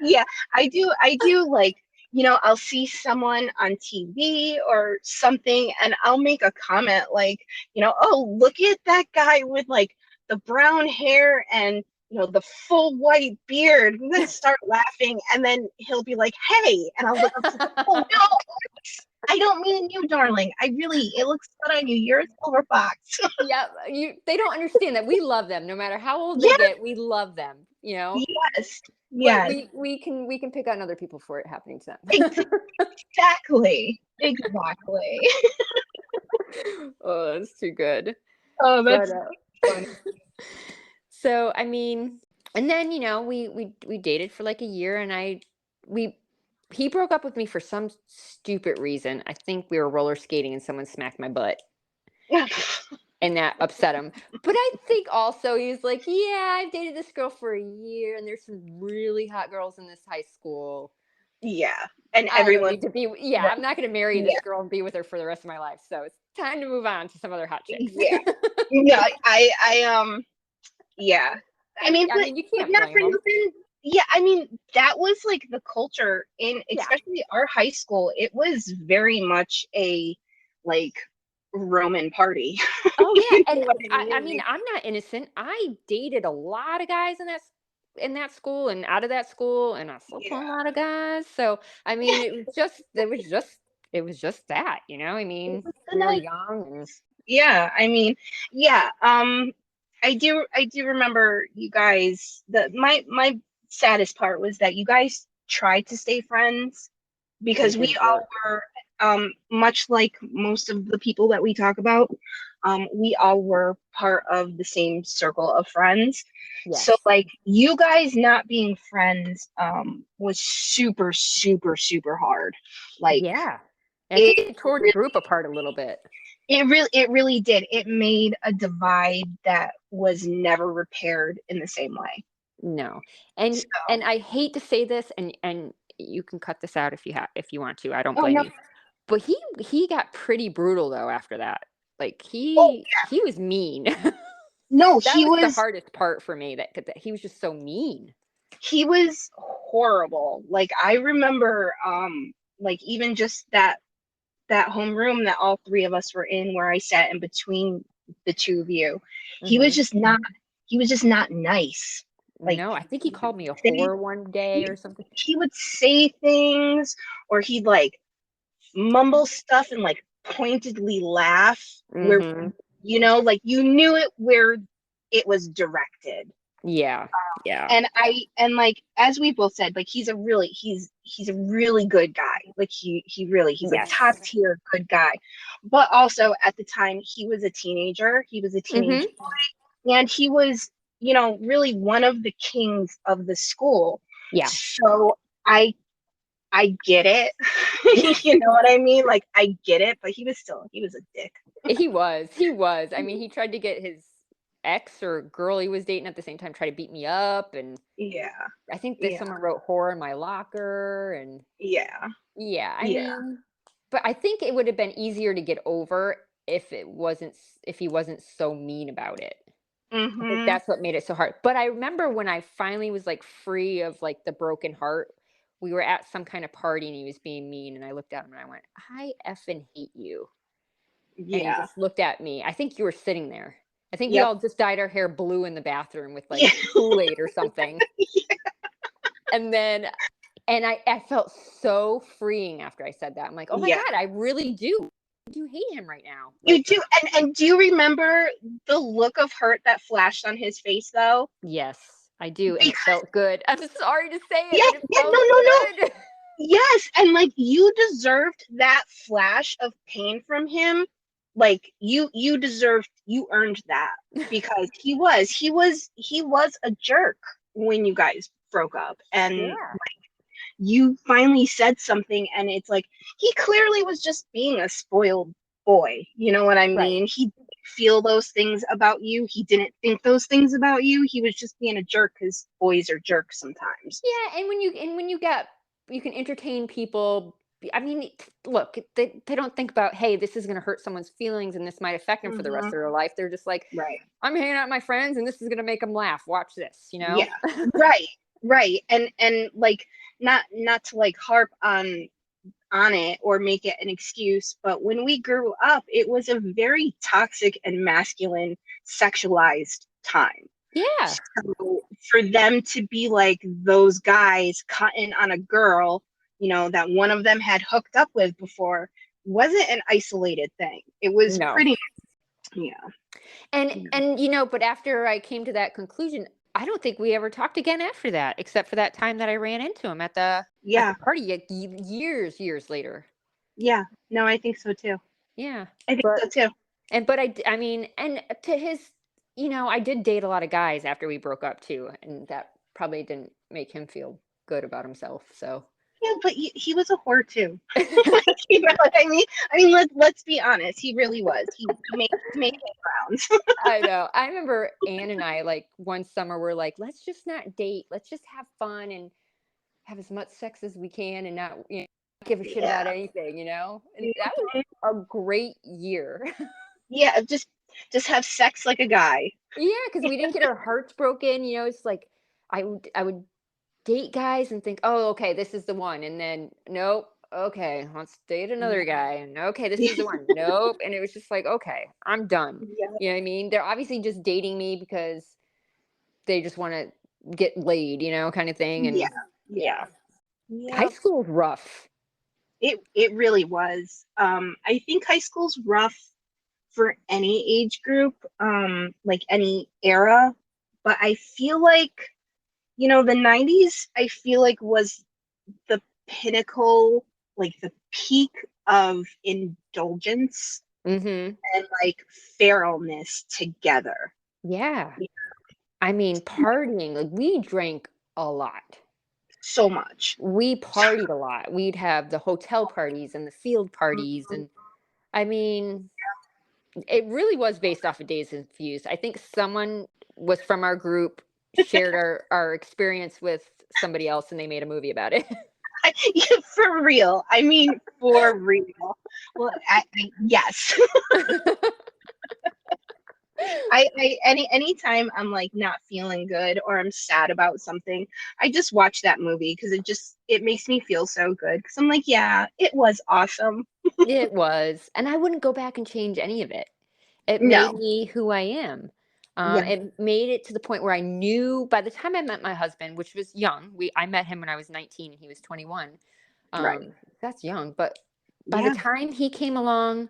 Yeah, I do like, I'll see someone on TV or something and I'll make a comment like, oh, look at that guy with like the brown hair and the full white beard. I'm gonna start laughing and then he'll be like, hey, and I'll look up to oh no, I don't mean you, darling. It looks good on you. You're a silver fox. Yeah, they don't understand that we love them no matter how old they Yes, get. We love them, yes, but yes. we can pick on other people for it happening to them. Exactly. Exactly. Oh, that's too good. Oh, But that's funny. so I mean, and then we dated for like a year, and he broke up with me for some stupid reason. I think we were roller skating and someone smacked my butt, and that upset him. But I think also he was like, yeah, I've dated this girl for a year and there's some really hot girls in this high school. Yeah. And I don't everyone, need to be, yeah, I'm not going to marry yeah, this girl and be with her for the rest of my life. So it's time to move on to some other hot chicks. yeah. No, yeah. I mean, I mean, you but can't not for blame them. nothing. Yeah, I mean, that was like the culture in Yeah. especially our high school. It was very much a like Roman party. Oh You yeah, know and what I mean, I'm not innocent. I dated a lot of guys in that school and out of that school, and I slept Yeah. with a lot of guys. So I mean, it was just that, I It mean, was the we were night. young and Yeah, I mean, yeah. I do remember you guys. My saddest part was that you guys tried to stay friends because it we didn't all work. were much like most of the people that we talk about. We all were part of the same circle of friends. So Yes. like you guys not being friends was super super super hard. Like Yeah. And I think it it tore the group apart a little bit. it really did. It made a divide that was never repaired in the same way. No. And So, I hate to say this, and you can cut this out if you want to. I don't oh blame no, you. But he got pretty brutal though after that. Like oh he was mean. no, That was the hardest part for me, that he was just so mean. he was horrible. Like I remember, like even just that homeroom that all three of us were in, where I sat in between the two of you. He was Hmm. just not. He was just not nice. Like No, I think he called me a say, whore one day or something. he would say things, or he'd like mumble stuff and like pointedly laugh where Hmm. like you knew it where it was directed. Yeah. Yeah. And like as we both said, like he's a really good guy. Like he's a Yes. top tier good guy. But also at the time he was a teenager. He was a Hmm. teenage boy, and he was, really one of the kings of the school. Yeah. So I get it. You know what I mean? Like I get it, but he was a dick. He was. He was. I mean, he tried to get his ex or girl he was dating at the same time try to beat me up, and Yeah. I think that Yeah. someone wrote "whore" in my locker, and Yeah. yeah, I Yeah. mean, but I think it would have been easier to get over if he wasn't so mean about it. I think Mhm. that's what made it so hard. But I remember when I finally was like free of like the broken heart, we were at some kind of party and he was being mean, and I looked at him and I went, "I effing hate you." And he Yeah. just looked at me. I think you were sitting there. I think we Yep. all just dyed our hair blue in the bathroom with like Yeah. Kool-Aid or something. And then, and I felt so freeing after I said that. I'm like, oh my Yeah. God, I really do hate him right now. You Like, do, and do you remember the look of hurt that flashed on his face though? yes, I do. And it Because felt good. I'm sorry to say it, yeah, but it yeah, felt no, no, no. good. Yes, and like you deserved that flash of pain from him. Like you earned that because he was a jerk when you guys broke up, and Yeah. you finally said something, and it's like he clearly was just being a spoiled boy. You know what I Right. mean? He didn't feel those things about you. He didn't think those things about you. He was just being a jerk because boys are jerks sometimes. Yeah. And when you get, you can entertain people I mean, look, they don't think about, hey, this is going to hurt someone's feelings and this might affect them for the rest Mhm. of their life. They're just like, Right. I'm hanging out with my friends and this is going to make them laugh. Watch this, you know? Yeah. Right. Right. And like not to like harp on it or make it an excuse, but when we grew up, it was a very toxic and masculine, sexualized time. Yeah. So for them to be like those guys cutting on a girl, that one of them had hooked up with before, wasn't an isolated thing. It was No. pretty, yeah. And but after I came to that conclusion, I don't think we ever talked again after that, except for that time that I ran into him at the Yeah. party years later. Yeah. No, I think so too. Yeah. I think But so too. but I mean, and to his, I did date a lot of guys after we broke up too, and that probably didn't make him feel good about himself. So Yeah, but he was a whore too. You know what I mean? Let's be honest. He really was. He made his rounds. I know. I remember Ann and I, like, one summer were like, let's just not date. Let's just have fun and have as much sex as we can and not, give a shit Yeah. about anything, And that was a great year. Yeah, just have sex like a guy. Yeah, because we didn't get our hearts broken. It's like I would date guys and think, oh, okay, this is the one, and then nope. Okay, let's date another guy, and okay, this is the one. Nope, and it was just like, okay, I'm done. Yeah. You know what I mean? They're obviously just dating me because they just want to get laid, kind of thing. Yeah. And Yeah. high Yeah. school's rough. It really was. I think high school's rough for any age group, like any era, but I feel like, the 90s, I feel like was the pinnacle, like the peak of indulgence Mm-hmm. and like feralness together. Yeah. I mean, partying, like we drank a lot. So much. We partied a lot. We'd have the hotel parties and the field parties. And I mean, it really was based off of Days Confused. I think someone was from our group shared our experience with somebody else and they made a movie about it. Yeah, for real. I mean, for real. Well, yes. Anytime I'm like not feeling good or I'm sad about something, I just watch that movie because it makes me feel so good. Because I'm like, yeah, it was awesome. It was. And I wouldn't go back and change any of it. It made No. me who I am. Yeah. It made it to the point where I knew by the time I met my husband, which was young, I met him when I was 19 and he was 21. Right. That's young, but by the Yeah. time he came along,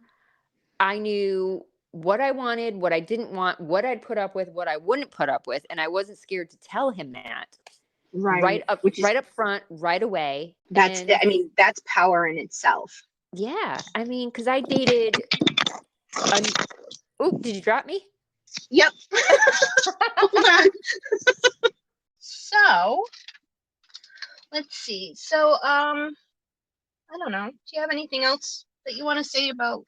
I knew what I wanted, what I didn't want, what I'd put up with, what I wouldn't put up with, and I wasn't scared to tell him that Right. Which is right up front, right away. that's And I mean, that's power in itself. yeah, I mean, because I dated. Oh, did you drop me? Yep. Hold on. So let's see. So I don't know. Do you have anything else that you want to say about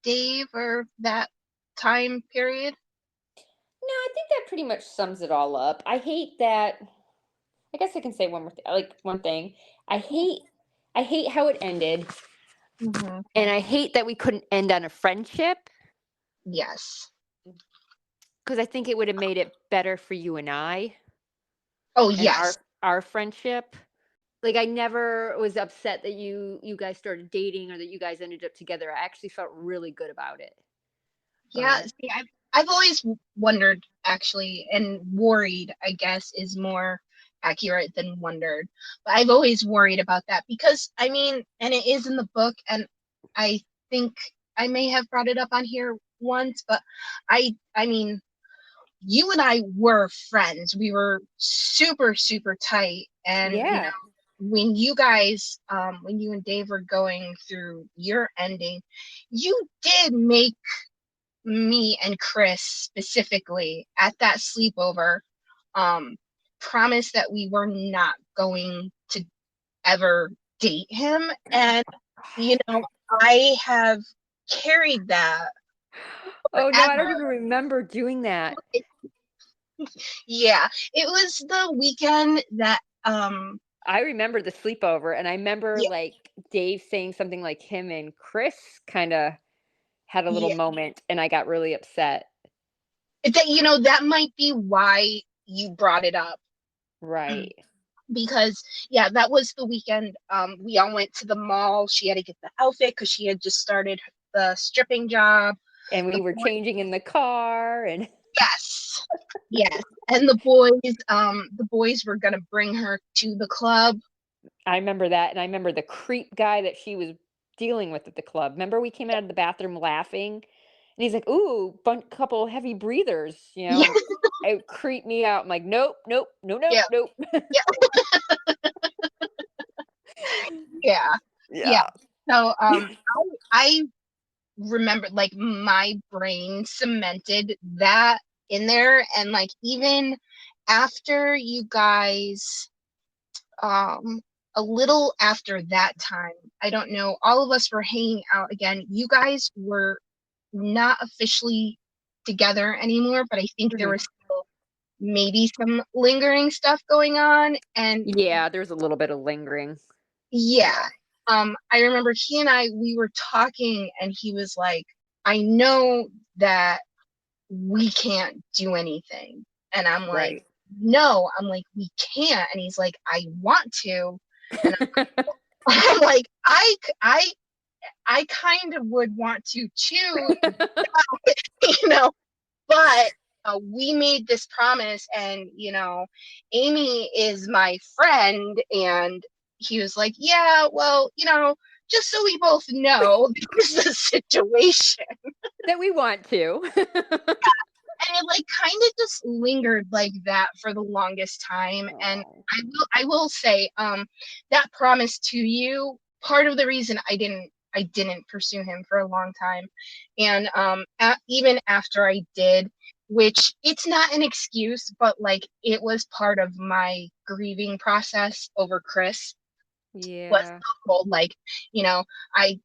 Dave or that time period? No, I think that pretty much sums it all up. I hate that. I guess I can say one more like one thing. I hate how it ended, Mm-hmm. and I hate that we couldn't end on a friendship Yes. because I think it would have made it better for you and I Oh, and yes. our friendship. Like I never was upset that you guys started dating or that you guys ended up together. I actually felt really good about it. Yeah. But See, I've always wondered, actually, and worried, I guess, is more accurate than wondered. But I've always worried about that because, I mean, and it is in the book, and I think I may have brought it up on here once, but I mean, you and I were friends. We were super, super tight. And, yeah, when you guys, when you and Dave were going through your ending, you did make me and Chris specifically at that sleepover promise that we were not going to ever date him. And, I have carried that oh no, I don't forever. even remember doing that. Yeah, it was the weekend that I remember the sleepover, and I remember yeah, like Dave saying something like him and Chris kind of had a little Yeah, moment, and I got really upset. that might be why you brought it up. Right. Because yeah, that was the weekend. We all went to the mall. She had to get the outfit because she had just started the stripping job. And The we were boy, changing in the car, and yes, yes, and the boys were gonna bring her to the club. I remember that, and I remember the creep guy that she was dealing with at the club. Remember we came out of the bathroom laughing, and he's like, "Ooh, couple heavy breathers," Yeah, and it creeped me out. I'm like, "Nope, nope, no, nope, yeah, nope." yeah, yeah, yeah. Yeah. So I remember, like, my brain cemented that in there, and like even after you guys, um a little after that time, I don't know, all of us were hanging out again. You guys were not officially together anymore, but I think there Mhm. was still maybe some lingering stuff going on. And Yeah, there's a little bit of lingering. yeah, Yeah. I remember he and we were talking, and he was like, I know that we can't do anything. And I'm like, Right. no, I'm like, we can't. And he's like, I want to. And I'm like, I kind of would want to too, you know, but we made this promise, and Amy is my friend. And he was like, yeah, well, just so we both know, this is the situation. That we want to. And it like kind of just lingered like that for the longest time. And Oh. I will say, that promise to you, part of the reason I didn't pursue him for a long time. And even after I did, which it's not an excuse, but like it was part of my grieving process over Chris, was Yeah. the whole, like, you know I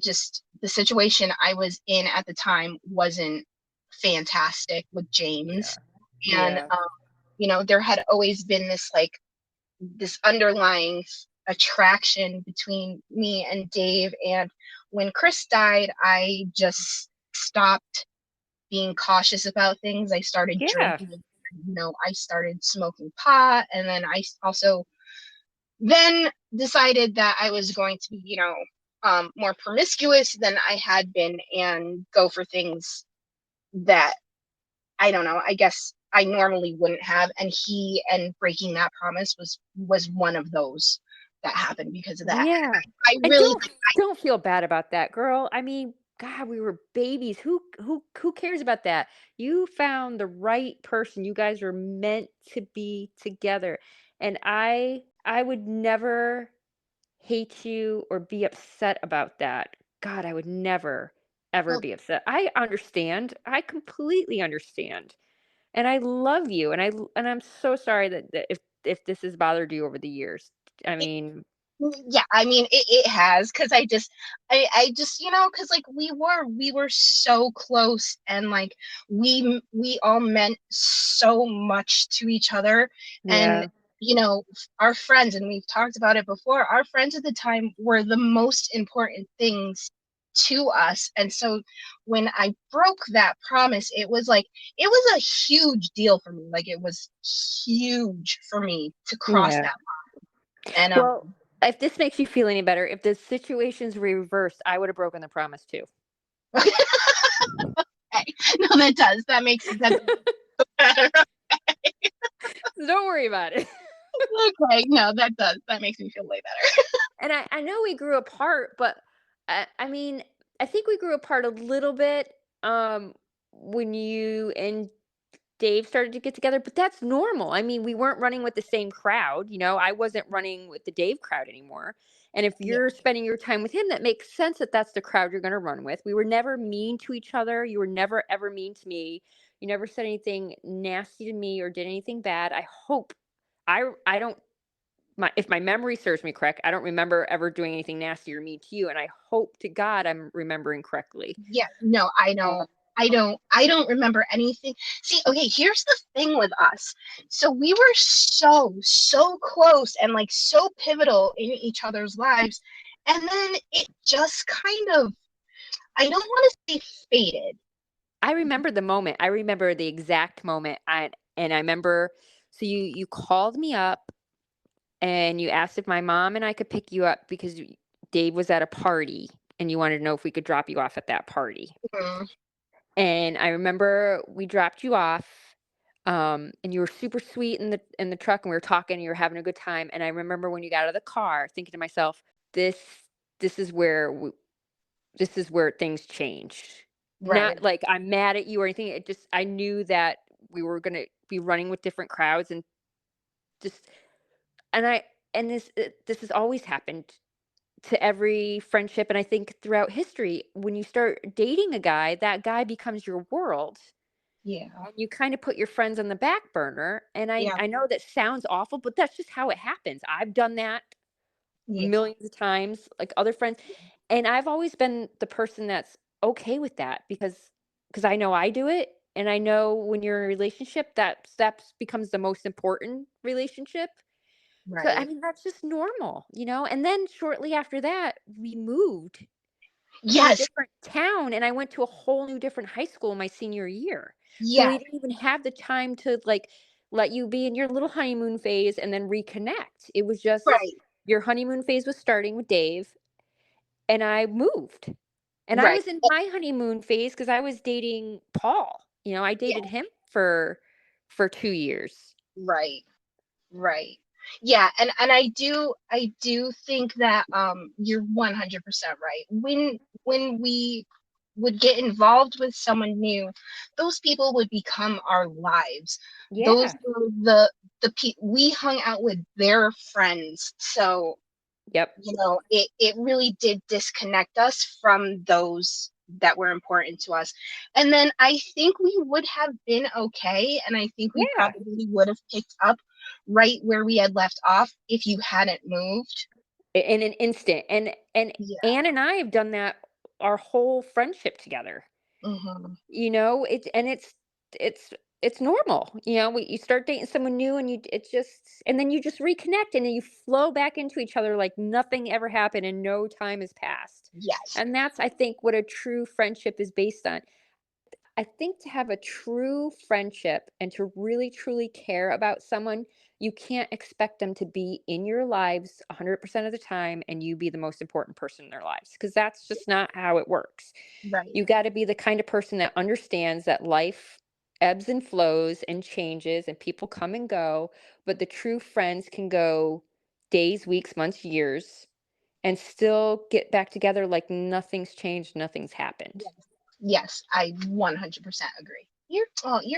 just, the situation I was in at the time wasn't fantastic with Yeah. James. And Yeah. there had always been this, like, this underlying attraction between me and Dave. And when Chris died, I just stopped being cautious about things. I started Yeah. drinking. I started smoking pot, and then I also then decided that I was going to be, more promiscuous than I had been, and go for things that, I don't know, I guess I normally wouldn't have. And breaking that promise was one of those that happened because of that. Yeah. I And really, don't feel bad about that, girl. I mean, God, we were babies. Who cares about that? You found the right person. You guys were meant to be together. And I would never hate you or be upset about that. God, I would never ever well, be upset. I understand. I completely understand. And I love you, and I'm so sorry that if this has bothered you over the years. I mean, yeah, I mean, it has, because I just, because like we were so close, and like we all meant so much to each other. And yeah. our friends, and we've talked about it before, our friends at the time were the most important things to us. And so when I broke that promise, it was a huge deal for me. Like, it was huge for me to cross Yeah. that. And Well, if this makes you feel any better, if the situations were reversed, I would have broken the promise too. okay. No, that does. That better. So don't worry about it. Okay. No, that does. That makes me feel way better. And I know we grew apart, but I mean, I think we grew apart a little bit when you and Dave started to get together, but that's normal. I mean, we weren't running with the same crowd. I wasn't running with the Dave crowd anymore. And if Yeah. you're spending your time with him, that makes sense that that's the crowd you're going to run with. We were never mean to each other. You were never ever mean to me. You never said anything nasty to me or did anything bad. I hope I don't if my memory serves me correct, I don't remember ever doing anything nasty or mean to you, and I hope to God I'm remembering correctly. Yeah. No, I Uh, don't. I don't remember anything. See, okay, here's the thing with us. So we were so close, and like so pivotal in each other's lives. And then it just kind of, I don't want to say faded. I remember the moment. I remember the exact moment. And I remember, so you called me up and you asked if my mom and I could pick you up because Dave was at a party and you wanted to know if we could drop you off at that party. Mhm. And I remember we dropped you off, and you were super sweet in the truck, and we were talking, and you were having a good time. And I remember when you got out of the car, thinking to myself, "This, this is where this is where things change." Right. Not like I'm mad at you or anything. It just I knew that we were gonna be running with different crowds, and just and I and this has always happened to every friendship, and I think throughout history, when you start dating a guy, that guy becomes your world. Yeah. And you kind of put your friends on the back burner. And I, Yeah. I know that sounds awful, but that's just how it happens. I've done that Yeah. millions of times, like other friends. And I've always been the person that's okay with that because I know I do it. And I know when you're in a relationship, that becomes the most important relationship. So I Right. mean that's just normal. And then shortly after that, we moved to a Yes. different town, and I went to a whole new different high school my senior year. So we Yes. didn't even have the time to like let you be in your little honeymoon phase and then reconnect. It was just Right. your honeymoon phase was starting with Dave, and I moved. And I Right. was in my honeymoon phase because I was dating Paul. I Yeah. dated him for 2 years. Right. Right. Yeah, and I do think that you're 100% right. When we would get involved with someone new, those people would become our lives. Those Yeah. were we hung out with their friends. So, Yep. it really did disconnect us from those that were important to us. And then I think we would have been okay, and I think we Yeah. probably would have picked up right where we had left off if you hadn't moved. In an instant. And Yeah. Anne and I have done that our whole friendship together. Hmm. It's normal. You start dating someone new, and then you just reconnect, and then you flow back into each other like nothing ever happened and no time has passed. Yes. And that's, I think, what a true friendship is based on. I think to have a true friendship and to really truly care about someone, you can't expect them to be in your lives 100% of the time and you be the most important person in their lives, because that's just not how it works. Right. You got to be the kind of person that understands that life ebbs and flows and changes and people come and go, but the true friends can go days, weeks, months, years, and still get back together like nothing's changed, nothing's happened. Yes. Yes, I 100% agree. You're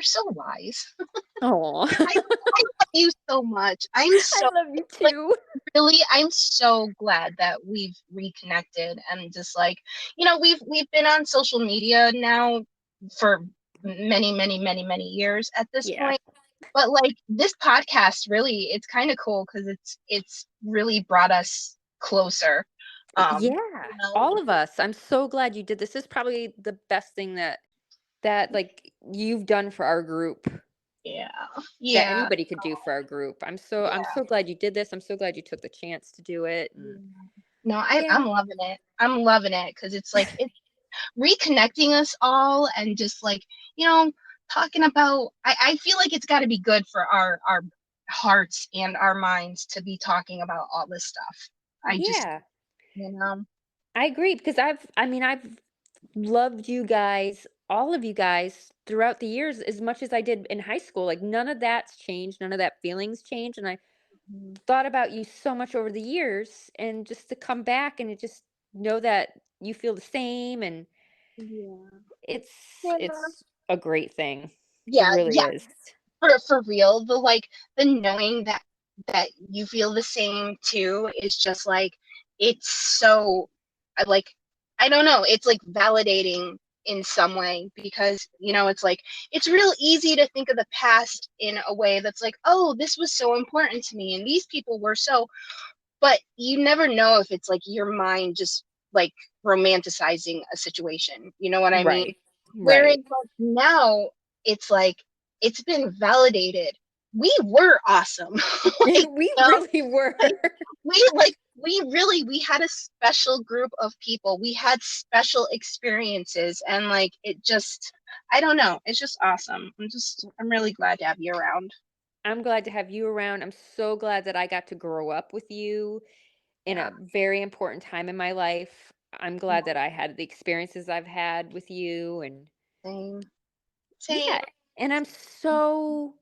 so wise. Oh, I love you so much. I'm I so love you like too. really, I'm so glad that we've reconnected, and just like, we've been on social media now for many, many, many, many years at this Yeah. point. But like this podcast, really, it's kind of cool because it's really brought us closer. Um, Yeah. you know, All of us. I'm so glad you did this. This is probably the best thing that like you've done for our group, yeah, that yeah, anybody could do for our group. I'm yeah. so glad you did this. I'm so glad you took the chance to do it. And No, I'm yeah. loving it. I'm loving it because it's like it's reconnecting us all, and just like, you know talking about, I feel like it's got to be good for our hearts and our minds to be talking about all this stuff. I just, Yeah. you know I agree because I've loved you guys, all of you guys throughout the years as much as I did in high school. Like none of that's changed, none of that feelings changed, and I thought about you so much over the years, and just to come back and just know that you feel the same, and yeah, it's a great thing. It yeah, really yeah, is. for real. The knowing that you feel the same too is just like, it's so, like, I don't know, it's like validating in some way, because it's like, it's real easy to think of the past in a way that's like, oh, this was so important to me and these people were so, but you never know if it's like your mind just like romanticizing a situation, you know what I mean? Right. Whereas Right. like now, it's like, it's been validated, we were awesome. Like, We um, really were. we had a special group of people. We had special experiences, and like it just, I don't know, it's just awesome. I'm really glad to have you around. I'm glad to have you around. I'm so glad that I got to grow up with you in Yeah, a very important time in my life. I'm yeah, glad that I had the experiences I've had with you, and same, same. yeah, and I'm so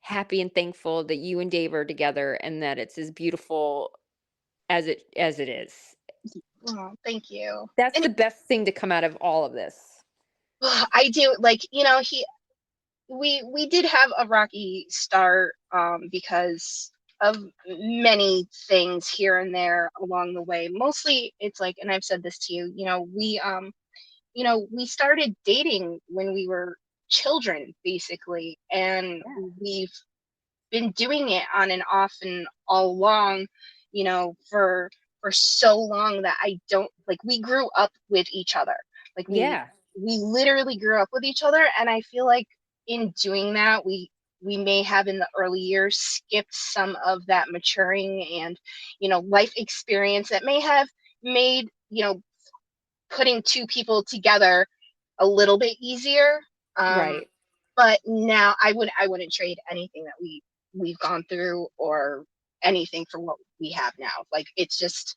happy and thankful that you and Dave are together and that it's as beautiful as it is. Oh, thank you. That's And the best thing to come out of all of this. I do like, we did have a rocky start, because of many things here and there along the way. Mostly it's like, and I've said this to you, we started dating when we were children, basically, and Yeah. we've been doing it on and off and all along, for so long that I don't like, we grew up with each other. Like Yeah. we literally grew up with each other, and I feel like in doing that, we may have in the early years skipped some of that maturing and, life experience that may have made, putting two people together a little bit easier. Um, Right. but now I wouldn't trade anything that we've gone through or anything for what we have now. Like, it's just,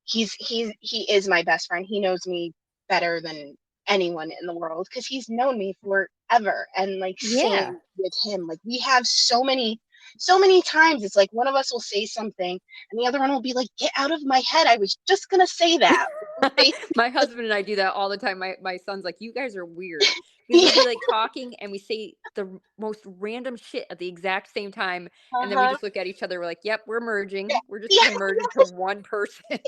he is my best friend. He knows me better than anyone in the world because he's known me forever. And like, Yeah. same with him. Like, we have so many times it's like one of us will say something and the other one will be like, get out of my head, I was just gonna say that. My husband and I do that all the time. My son's like, "You guys are weird," because we'll Yeah, be like talking and we say the most random shit at the exact same time, and then we uh-huh. just look at each other. We're like, "Yep, we're merging. We're just Yeah, gonna merge into one person."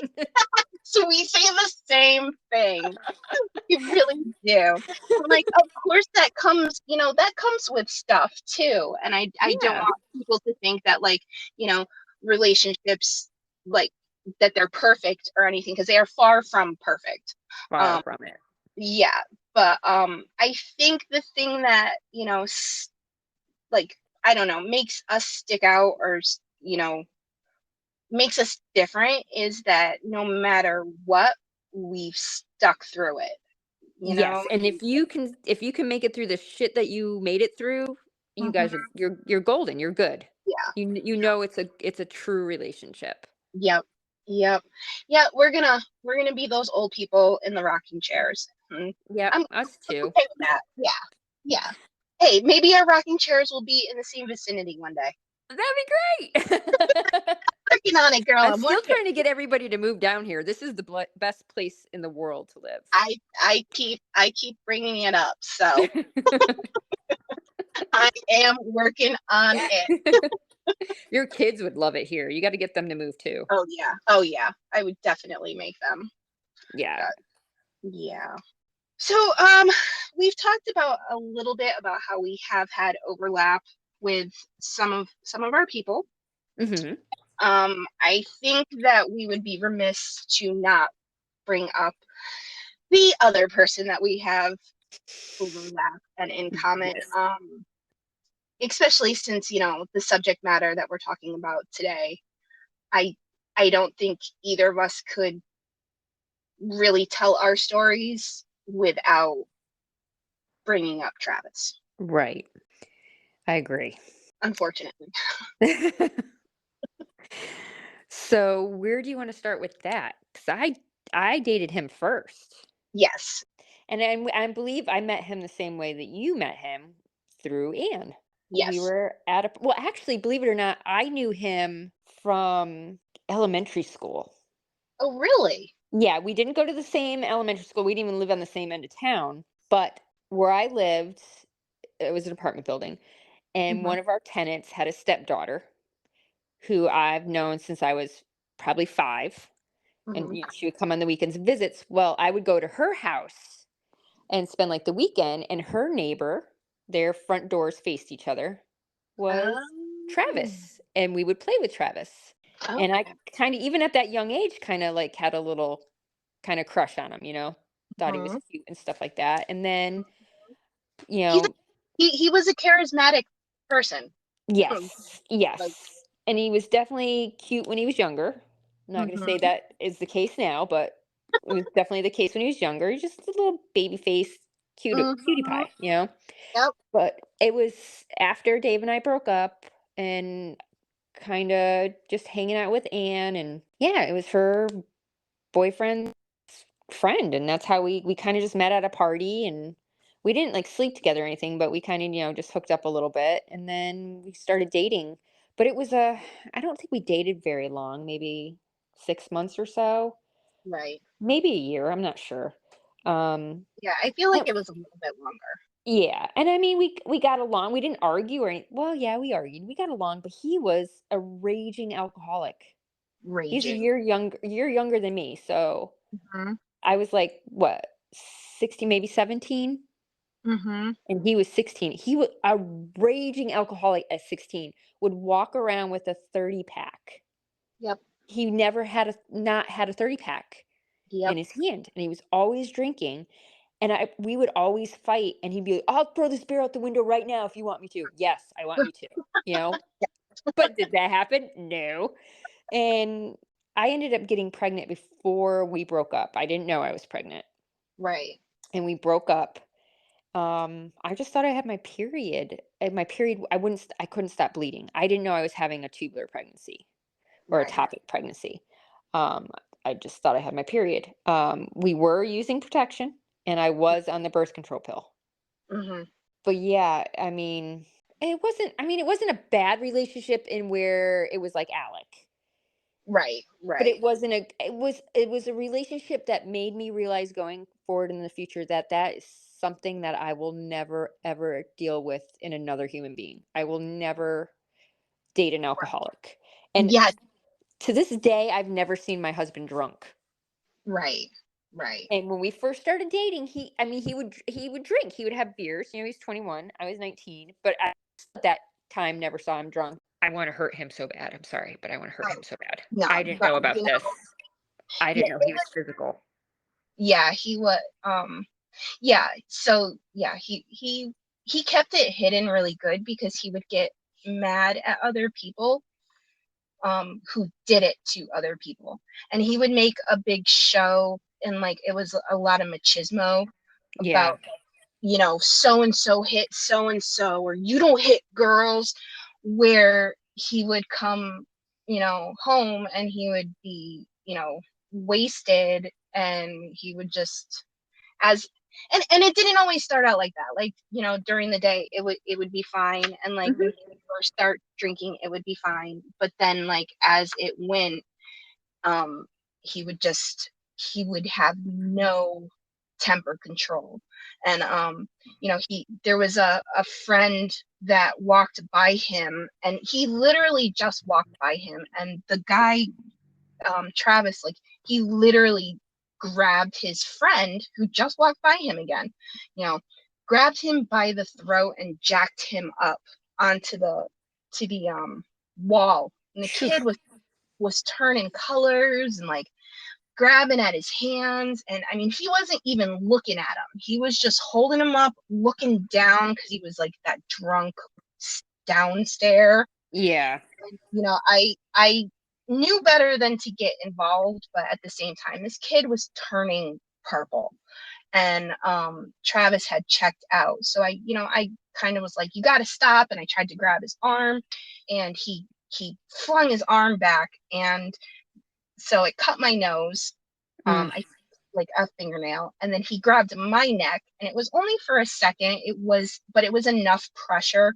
so we say the same thing. We really do. But like, of course, that comes with stuff too. And I don't Yeah, want people to think that, like, you know, relationships, like, that they're perfect or anything, because they are far from perfect. far Um, from it. yeah, but I think the thing that, like, I don't know, makes us stick out, or makes us different, is that no matter what, we've stuck through it, you know? Yes, and if you can make it through the shit that you made it through, you Mhm. guys are you're golden. You're good. Yeah. You know it's a true relationship. Yep. Yep. Yeah, we're gonna be those old people in the rocking chairs. Yep, I'm us too. okay with that. Yeah. Yeah. Hey, maybe our rocking chairs will be in the same vicinity one day. That'd be great. Working on it, girl. I'm I'm still working. trying to get everybody to move down here. This is the best place in the world to live. I keep bringing it up, so I am working on it. Your kids would love it here. You got to get them to move too. Oh yeah. Oh yeah. I would definitely make them. Yeah. Yeah. So, we've talked about a little bit about how we have had overlap with some of our people. Hmm. I think that we would be remiss to not bring up the other person that we have overlap and in common. Yes. Especially since, the subject matter that we're talking about today. I I don't think either of us could really tell our stories without bringing up Travis, Right. I agree. unfortunately. So where do you want to start with that? Because I dated him first, Yes. and I believe I met him the same way that you met him through Anne. We Yes. were at a well, actually, believe it or not, I knew him from elementary school. Oh, really? Yeah, we didn't go to the same elementary school. We didn't even live on the same end of town. But where I lived, it was an apartment building, and Mhm, one of our tenants had a stepdaughter who I've known since I was probably 5, and, mhm. she would come on the weekends and visits. Well, I would go to her house and spend, like, the weekend, and her neighbor, their front doors faced each other, was Oh, Travis, and we would play with Travis. And I okay. kinda even at that young age, kinda, like, had a little kinda crush on him, thought he was Mhm. cute and stuff like that, and then, you He's a, know he was a charismatic person. Yes. Like, Yes. And he was definitely cute when he was younger. I'm not going to say mm-hmm, that is the case now, but it was definitely the case when he was younger. He's just a little baby face, cutie mm-hmm, pie, you know? yep, But it was after Dave and I broke up and kind of just hanging out with Anne. And yeah, it was her boyfriend's friend. And that's how we kind of just met at a party. And we didn't like sleep together or anything, but we kind of, just hooked up a little bit. And then we started dating. But it was I don't think we dated very long, maybe 6 months or so, right. maybe a year. I'm not sure. Um, Yeah, I feel like and it was a little bit longer. Yeah, and I mean, we got along. We didn't argue or anything. Well, yeah, we argued. We got along, but he was a raging alcoholic. He's a Raging. year younger than me. So Mm-hmm, I was like, what, 16, maybe 17, mm-hmm, and he was 16. He was a raging alcoholic at 16. Would walk around with a 30 pack. yep, He never had a not had a 30 pack in yep. his hand, and he was always drinking. And we would always fight, and he'd be like, "I'll throw this beer out the window right now if you want me to." Yes, I want you to, you know? But did that happen? No. And I ended up getting pregnant before we broke up. I didn't know I was pregnant. Right. And we broke up. I just thought I had my period. And my period, I couldn't stop bleeding. I didn't know I was having a tubular pregnancy or a Right. topic pregnancy. Um, I just thought I had my period. We were using protection, and I was on the birth control pill. Mm-hmm. But yeah, I mean, it wasn't a bad relationship in where it was like Alec. Right. But Right. it wasn't a it was a relationship that made me realize going forward in the future that that is something that I will never ever deal with in another human being. I will never date an alcoholic. And Yes. to this day, I've never seen my husband drunk. Right. Right. And when we first started dating, I mean, he would drink. He would have beers. He's 21. I was 19, but at that time never saw him drunk. I want to hurt him so bad. I'm sorry, but I want to hurt him so bad. No, I didn't but know about you know, this. I yeah, didn't know he was physical. yeah, he was. Yeah. So yeah, he kept it hidden really good because he would get mad at other people who did it to other people, and he would make a big show, and like it was a lot of machismo Yeah. about, so and so hit so and so, or you don't hit girls, where he would come, home, and he would be, wasted, and he would just, as and it didn't always start out like that. Like, during the day it would be fine, and like when Hmm. he would first start drinking it would be fine, but then like as it went, um he would just he would have no temper control. And he there was a friend that walked by him, and he literally just walked by him, and the guy, Travis, like, he literally grabbed his friend who just walked by him again, you know grabbed him by the throat and jacked him up onto the wall, and the Phew. kid was turning colors and like grabbing at his hands. And I mean, he wasn't even looking at him. He was just holding him up, looking down, because he was like that drunk down stare. Yeah. I knew better than to get involved, but at the same time, this kid was turning purple, and Travis had checked out. So I kind of was like, you got to stop. And I tried to grab his arm, and he flung his arm back, and so it cut my nose. Mm, I like a fingernail, and then he grabbed my neck, and it was only for a second. But it was enough pressure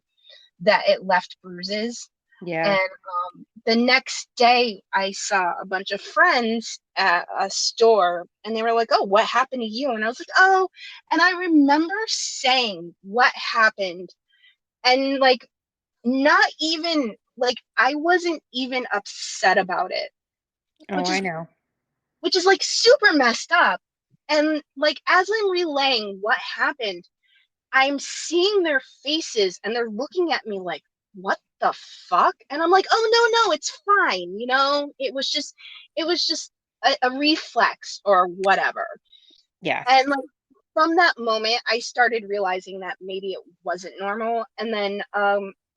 that it left bruises. yeah. And the next day, I saw a bunch of friends at a store, and they were like, "Oh, what happened to you?" And I was like, "Oh," and I remember saying what happened, and like, not even like, I wasn't even upset about it, Oh, which I is know. like super messed up. And like, as I'm relaying what happened, I'm seeing their faces, and they're looking at me like, what the fuck? And I'm like, oh, no, it's fine. It was just a reflex or whatever. Yeah. And like, from that moment, I started realizing that maybe it wasn't normal. And then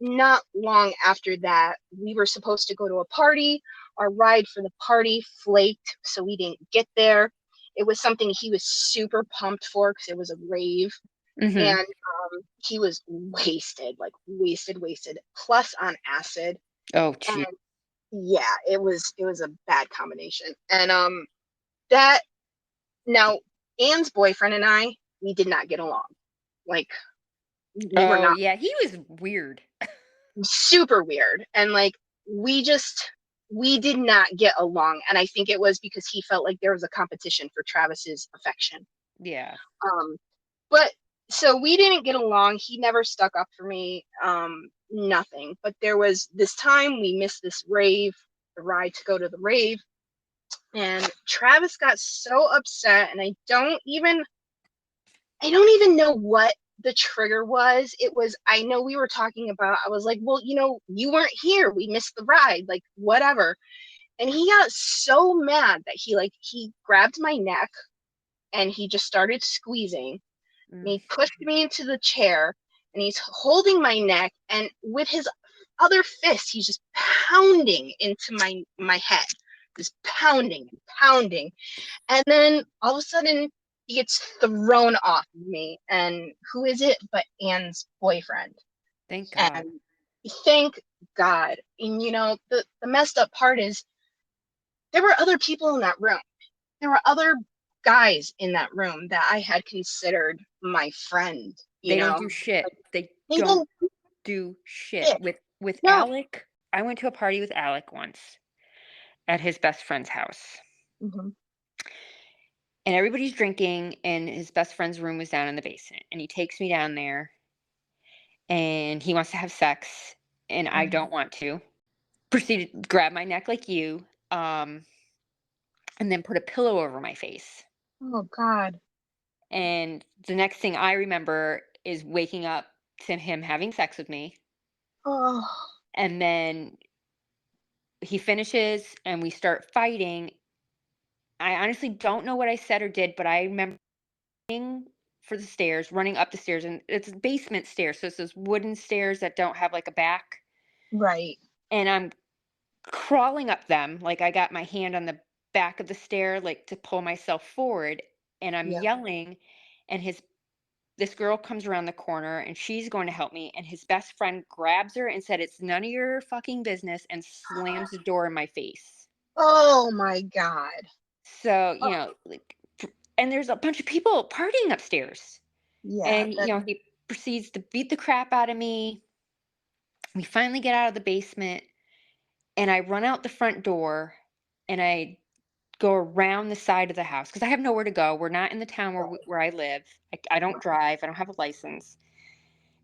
not long after that, we were supposed to go to a party. Our ride for the party flaked, so we didn't get there. It was something he was super pumped for because it was a rave. Mm-hmm. And he was wasted, like wasted, plus on acid. Oh, And gee. yeah, it was a bad combination. And that now Anne's boyfriend and I, we did not get along. Like we were Oh, not, yeah. He was weird. super weird. And like we did not get along. And I think it was because he felt like there was a competition for Travis's affection. Yeah. Um, but so we didn't get along. He never stuck up for me. Nothing. But there was this time we missed this rave, the ride to go to the rave, and Travis got so upset, and I don't even know what the trigger was. It was, I know we were talking about, I was like, well, you weren't here. We missed the ride, like whatever. And he got so mad that he grabbed my neck and he just started squeezing. And Mm. he pushed me into the chair and he's holding my neck, and with his other fist he's just pounding into my head, just pounding and pounding. And then all of a sudden he gets thrown off of me, and who is it but Anne's boyfriend. Thank God. And thank God. And the messed up part is there were other people in that room. There were other guys in that room that I had considered my friend, They don't do shit. like They they don't don't do shit. fit. With No. Alec, I went to a party with Alec once at his best friend's house. Mhm. And everybody's drinking, and his best friend's room was down in the basement. And he takes me down there, and he wants to have sex, and I Mhm. don't want to. Proceeded to grab my neck like you, and then put a pillow over my face. Oh God. And the next thing I remember is waking up to him having sex with me. Oh. And then he finishes and we start fighting. I honestly don't know what I said or did, but I remember running for the stairs, running up the stairs, and it's basement stairs. So it's those wooden stairs that don't have like a back. Right. And I'm crawling up them. Like I got my hand on the back of the stair, like to pull myself forward. And I'm Yeah. yelling. And this girl comes around the corner and she's going to help me. And his best friend grabs her and said, "It's none of your fucking business," and slams the door in my face. Oh my God. So, Oh, like, and there's a bunch of people partying upstairs. yeah. And, That. he proceeds to beat the crap out of me. We finally get out of the basement and I run out the front door and I go around the side of the house because I have nowhere to go. We're not in the town Right. where I live. I don't drive, I don't have a license.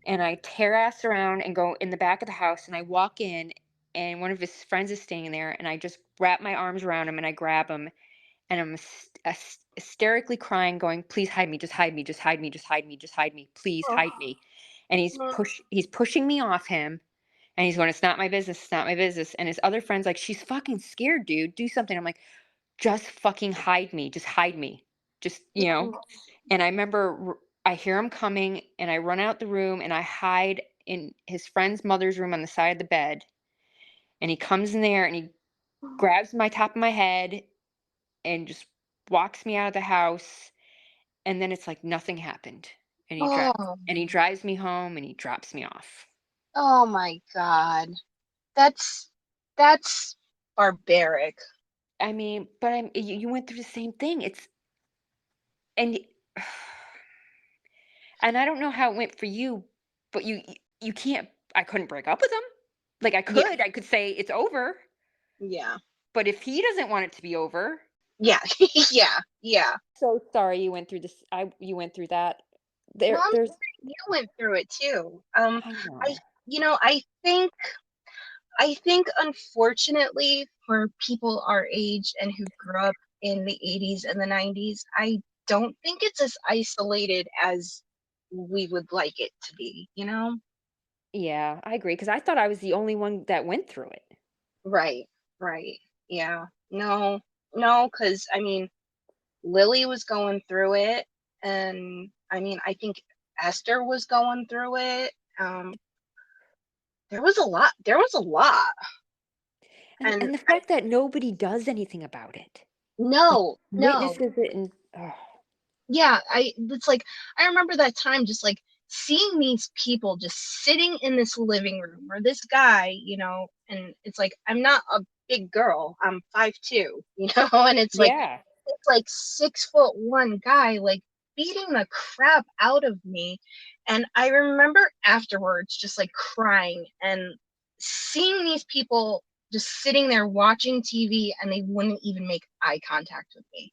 And I tear ass around and go in the back of the house and I walk in and one of his friends is standing there and I just wrap my arms around him and I grab him and I'm hysterically crying, going, "Please hide me, just hide me, just hide me, just hide me, just hide me, please Oh. hide me." And Oh. he's pushing me off him and he's going, "It's not my business, it's not my business." And his other friend's like, "She's fucking scared, dude. Do something." I'm like, "Just fucking hide me, just hide me." Just, and I remember I hear him coming and I run out the room and I hide in his friend's mother's room on the side of the bed. And he comes in there and he grabs my top of my head and just walks me out of the house. And then it's like nothing happened. And Oh. he drives me home and he drops me off. Oh my God. That's barbaric. I mean, but you went through the same thing. And and I don't know how it went for you, but you can't. I couldn't break up with him. Like Yeah. I could say it's over. Yeah. But if he doesn't want it to be over, Yeah. Yeah. Yeah. so sorry you went through this. You went through that. Well, I'm There's sorry you went through it too. I I know. I think unfortunately for people our age and who grew up in the 80s and the 90s, I don't think it's as isolated as we would like it to be, you know? Yeah, I agree because I thought I was the only one that went through it. Right, right. Yeah. No, no, because I mean, Lily was going through it, and I mean, I think Esther was going through it. Um, there was a lot. There was a lot. And And the fact that nobody does anything about it. Like no, no. witnesses it and oh, Yeah, it's like I remember that time just like seeing these people just sitting in this living room or this guy, and it's like I'm not a big girl. I'm 5'2", and yeah. it's like 6'1" guy like beating the crap out of me. And I remember afterwards just like crying and seeing these people just sitting there watching TV and they wouldn't even make eye contact with me.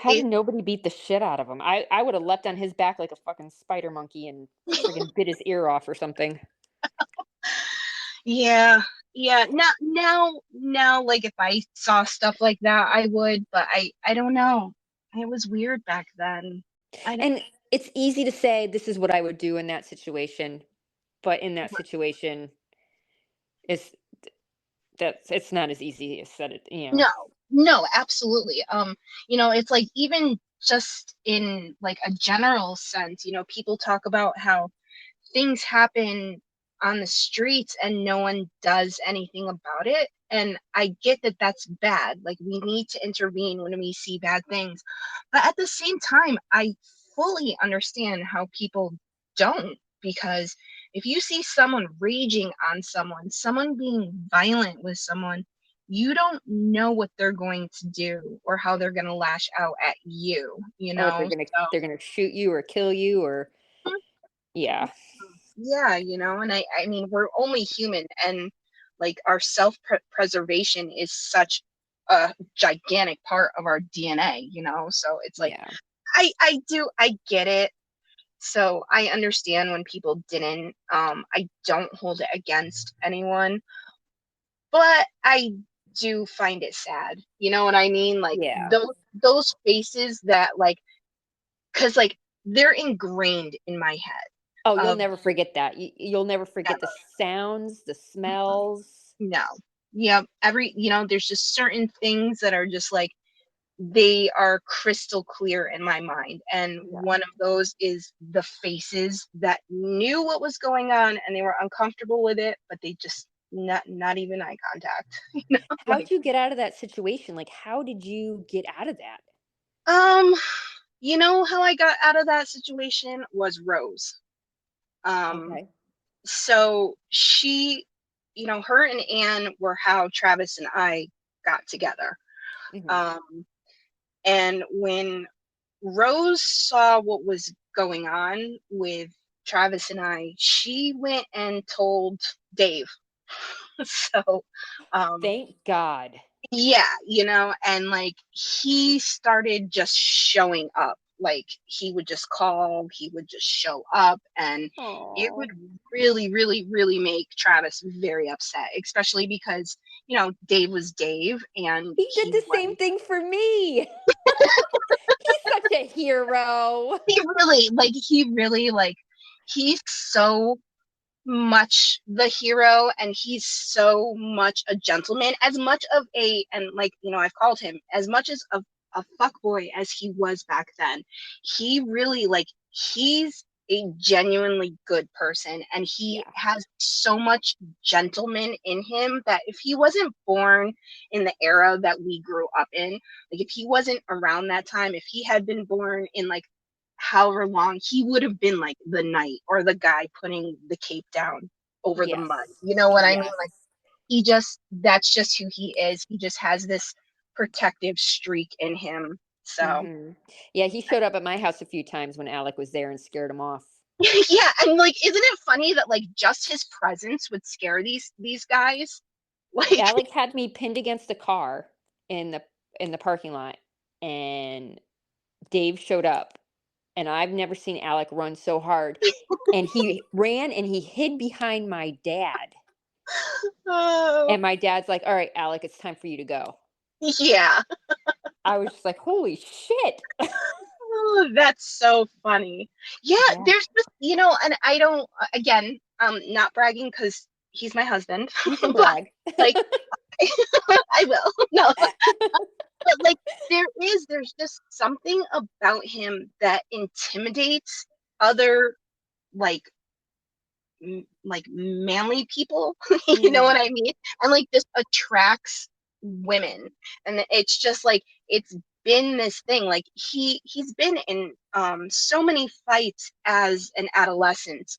How did It nobody beat the shit out of him? I would have leapt on his back like a fucking spider monkey and friggin' bit his ear off or something. Yeah, yeah. Now, like if I saw stuff like that, I would, but I don't know. It was weird back then. I don't, And it's easy to say this is what I would do in that situation, but in that situation is that's it's not as easy as said it. no, no, absolutely. It's like even just in like a general sense, people talk about how things happen on the streets and no one does anything about it. And I get that that's bad. Like, we need to intervene when we see bad things. But at the same time, I fully understand how people don't. Because if you see someone raging on someone being violent with someone, you don't know what they're going to do or how they're going to lash out at you, Or if So, they're gonna shoot you or kill you or yeah. yeah, and I mean, we're only human, and like our self-preservation is such a gigantic part of our DNA, so it's like Yeah. I get it. So I understand when people didn't. I don't hold it against anyone, but I do find it sad. You know what I mean? Like Yeah. those faces that like, because like they're ingrained in my head Oh, you'll of never forget that. You'll never forget the never. sounds, the smells. No. Yeah, there's just certain things that are just like they are crystal clear in my mind. And Yeah. one of those is the faces that knew what was going on and they were uncomfortable with it, but they just not even eye contact. How'd Like, you get out of that situation? Like, how did you get out of that? um, how I got out of that situation was Rose. Um, Okay. so her and Anne were how Travis and I got together. Hmm. Um, And when Rose saw what was going on with Travis and I, she went and told Dave. So, um, Thank God. yeah, and like he started just showing up. Like he would just call, he would just show up, and it would Oh, really, really, really make Travis very upset, especially because, Dave was Dave and he did the same thing for me. He's such a hero. he really he's so much the hero and he's so much a gentleman, as much of a, and like, I've called him as much as a fuck boy as he was back then. He really he's a genuinely good person and he Yeah. has so much gentleman in him that if he wasn't born in the era that we grew up in, like if he wasn't around that time, if he had been born in like however long, he would have been like the knight or the guy putting the cape down over the Yes. mud. You know what I mean? Yes. Like that's just who he is. He just has this protective streak in him. So Hmm. Yeah, he showed up at my house a few times when Alec was there and scared him off. yeah, and like, isn't it funny that like just his presence would scare these guys? Like, Alec had me pinned against a car in the parking lot, and Dave showed up, and I've never seen Alec run so hard. And he ran and he hid behind my dad. oh And my dad's like, "All right, Alec, it's time for you to go." yeah. I was just like, "Holy shit!" Oh, that's so funny. Yeah, Yeah, there's just, and I don't, again, not bragging because he's my husband, you can but brag. like, I will. No, but like, there's just something about him that intimidates other, like, like manly people, you know what I mean? And like just attracts women. And it's just like it's been this thing. Like he's been in so many fights as an adolescent,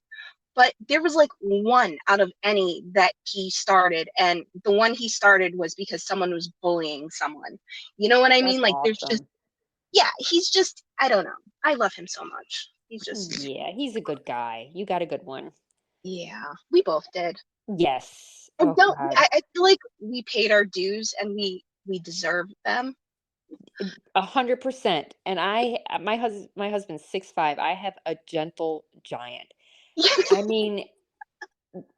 but there was like one out of any that he started, and the one he started was because someone was bullying someone. You know what I mean? That's Like there's just, awesome. yeah, he's just, I don't know. I love him so much. He's just, Yeah, he's a good guy. You got a good one. yeah, we both did. Yes. And Oh don't, God. I feel like we paid our dues and we deserve them. 100%. And my husband's 6'5". I have a gentle giant. I mean,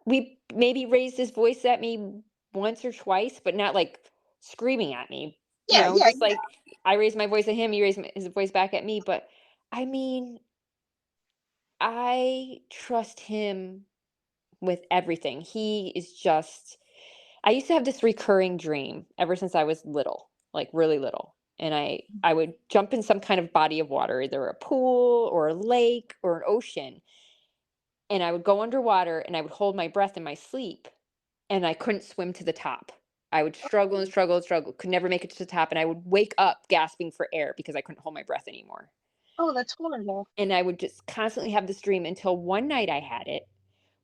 we maybe raised his voice at me once or twice, but not like screaming at me. Yeah, yeah, Just like I raised my voice at him, he raised his voice back at me. But I mean, I trust him with everything. He is just, I used to have this recurring dream ever since I was little, like really little. And I would jump in some kind of body of water, either a pool or a lake or an ocean. And I would go underwater and I would hold my breath in my sleep and I couldn't swim to the top. I would struggle and struggle and struggle, could never make it to the top. And I would wake up gasping for air because I couldn't hold my breath anymore. oh, that's horrible. And I would just constantly have this dream until one night I had it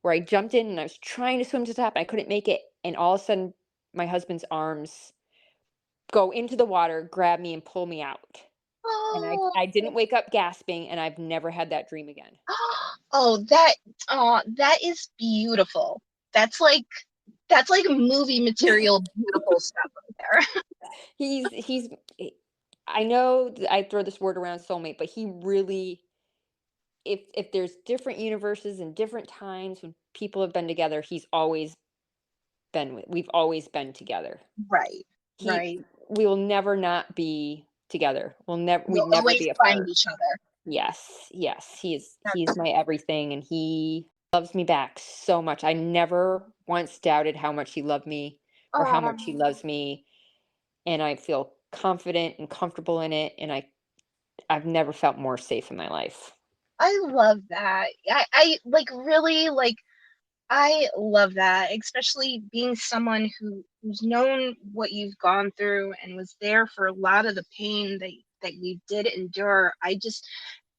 where I jumped in and I was trying to swim to the top. And I couldn't make it. And all of a sudden, my husband's arms go into the water, grab me, and pull me out. And Oh, I didn't wake up gasping, and I've never had that dream again. oh, that is beautiful. That's like movie material, beautiful stuff right there. He's I know I throw this word around soulmate, but he really, if there's different universes and different times when people have been together, we've always been together. Right, He right. We will never not be together. We'd You'll never always be find apart. each other. Yes, yes. He's That's, my everything and he loves me back so much. I never once doubted how much he loved me or how much he um, loves me, and I feel confident and comfortable in it, and I've never felt more safe in my life. I love that. I like really like I love that, especially being someone who's known what you've gone through and was there for a lot of the pain that you did endure. I just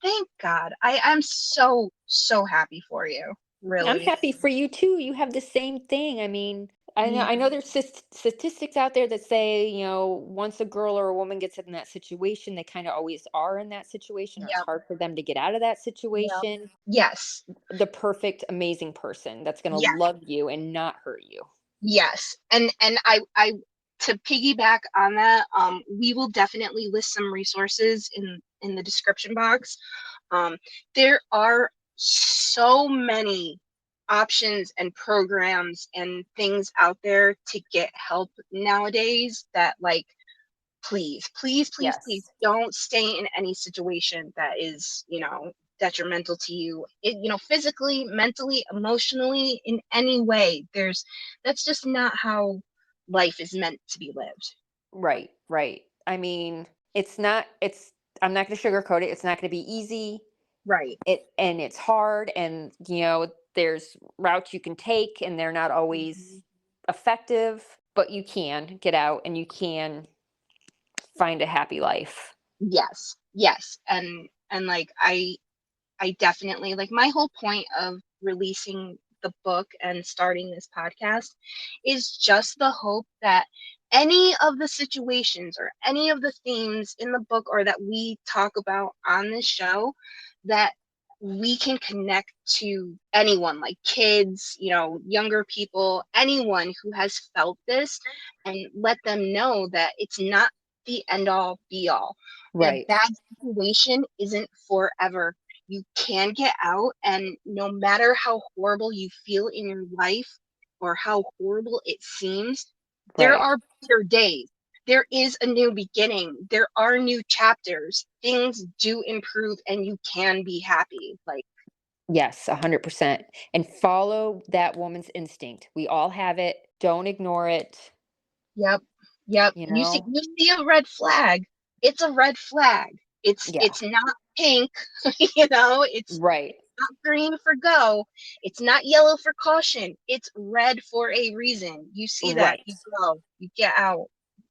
thank God. I'm so so happy for you. I'm Really. happy for you too. You have the same thing. I mean, Yeah. I know there's statistics out there that say, once a girl or a woman gets in that situation, they kind of always are in that situation, or it's Yep. hard for them to get out of that Yep. situation. Yes. The perfect, amazing person that's going to Yes. love you and not hurt you. Yes. And I to piggyback on that, we will definitely list some resources in the description box. There are so many options and programs and things out there to get help nowadays that like please please please please Yes. don't stay in any situation that is, detrimental to you, physically, mentally, emotionally, in any way. That's just not how life is meant to be lived. Right, right. I mean, I'm not going to sugarcoat it. It's not going to be easy. Right. And it's hard, and there's routes you can take and they're not Mhm. always effective, but you can get out and you can find a happy life. Yes, yes. And like I definitely like my whole point of releasing the book and starting this podcast is just the hope that any of the situations or any of the themes in the book or that we talk about on this show, that we can connect to anyone, like kids, younger people, anyone who has felt this, and let them know that it's not the end all be all. A Right. bad situation isn't forever. You can get out, and no matter how horrible you feel in your life or how horrible it seems, there Right. are better days. There is a new beginning. There are new chapters. Things do improve and you can be happy. Like, Yes, 100%. And follow that woman's instinct. We all have it. Don't ignore it, yep, yep. you You see know? you see a red flag. It's a red flag. It's Yeah. it's not pink, you know, it's Right. not green for go. It's not yellow for caution. It's red for a reason. You see that, Right. you go, you get out,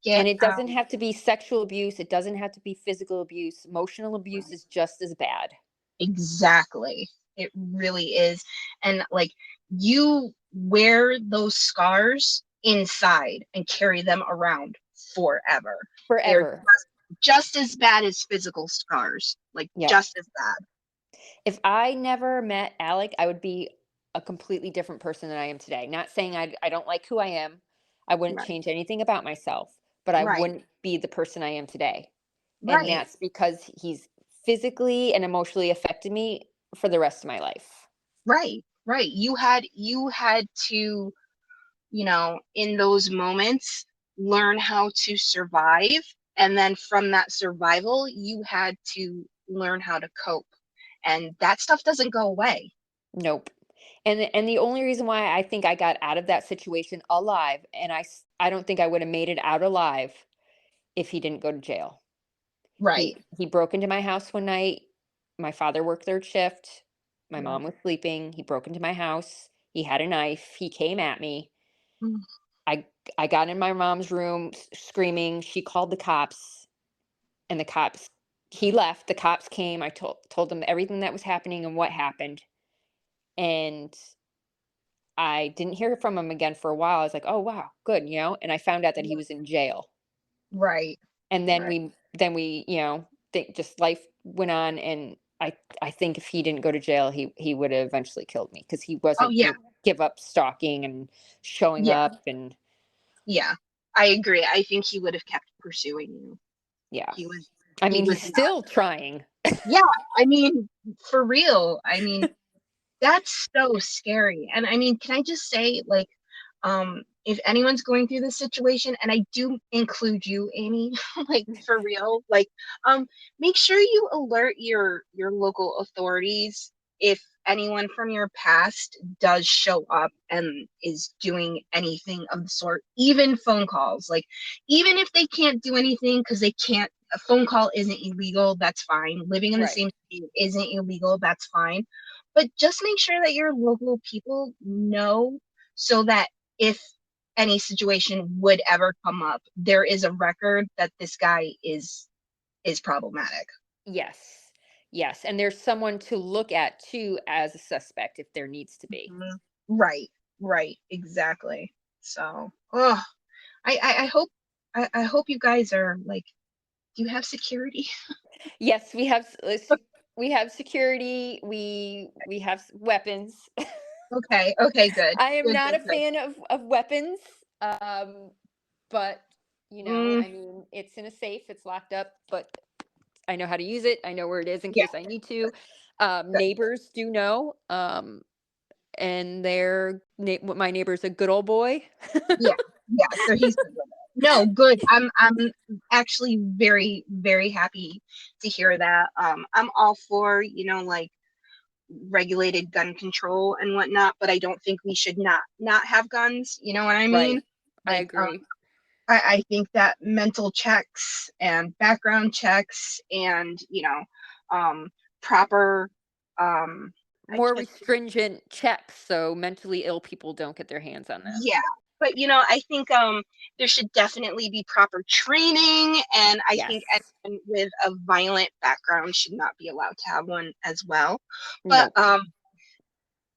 And get it out. doesn't have to be sexual abuse. It doesn't have to be physical abuse. Emotional abuse is just as bad. Exactly. It really is. And like, you wear those scars inside and carry them around forever. They're Forever. just as bad as physical scars, like Yep. just as bad. If I never met Alec, I would be a completely different person than I am today. Not saying I don't like who I am. I wouldn't Right. change anything about myself, but I Right. wouldn't be the person I am today. And Right. that's because he's physically and emotionally affected me for the rest of my life. Right. Right. You had to, in those moments, learn how to survive. And then from that survival, you had to learn how to cope. And that stuff doesn't go away. Nope. And the only reason why I think I got out of that situation alive, and I don't think I would have made it out alive if he didn't go to jail. Right. He broke into my house one night. My father worked third shift. My Right. mom was sleeping. He broke into my house. He had a knife. He came at me. Mm. I I got in my mom's room screaming. She called the cops, and the cops he left. The cops came. I told them everything that was happening and what happened. And I didn't hear from him again for a while. I was like, "Oh, wow, good," and I found out that he was in jail. Right. And then Right. we, think just life went on, and I think if he didn't go to jail, he would have eventually killed me because he Oh wasn't yeah. going to give up stalking and showing Yeah. up, and Yeah. I agree. I think he would have kept pursuing you. yeah. He was I he mean, was he's still trying. Yeah, I mean, for real. I mean, that's so scary. And I mean, can I just say, like, if anyone's going through this situation, and I do include you, Amy, like for real, like, make sure you alert your local authorities if anyone from your past does show up and is doing anything of the sort, even phone calls. Like, even if they can't do anything because they can't, a phone call isn't illegal, that's fine. Living in the Right. same state isn't illegal, that's fine, but just make sure that your local people know, so that if any situation would ever come up, there is a record that this guy is problematic. Yes. Yes, and there's someone to look at too as a suspect if there needs to be. Mhm. Right, right, exactly. So, oh, I hope, I hope you guys are like, do you have security? Yes, we have security, we have weapons. Okay, okay, good, I am good, not good, a good. fan of weapons, but Mm, I mean, it's in a safe, it's locked up, but I know how to use it. I know where it is in yeah, case I need to. good. Neighbors do know, and my neighbor's a good old boy. Yeah, yeah. So he's good with it. No, good. I'm actually very, very happy to hear that. I'm all for, like, regulated gun control and whatnot, but I don't think we should not have guns. You know what I mean? Right. I Like, agree. I think that mental checks and background checks and, proper, I More can't. restringent checks so mentally ill people don't get their hands on them. Yeah, but I think there should definitely be proper training, and I think Yes. anyone with a violent background should not be allowed to have one as well. But Nope.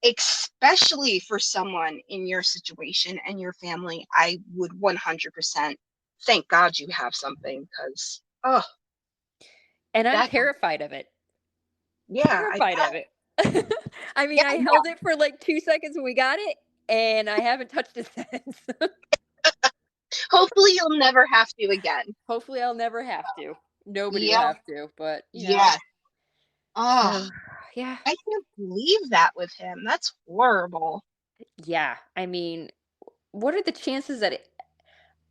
especially for someone in your situation and your family, I would 100% thank God you have something, because And I'm that terrified of it. yeah, I Terrified of bet. it. I mean, Yeah, I yeah. held it for like 2 seconds when we got it, and I haven't touched it since. Hopefully you'll never have to again. Hopefully, I'll never have to. Nobody will Yeah, have to, but yeah. Oh, so yeah. I can't believe that with him. That's horrible. Yeah. I mean, what are the chances that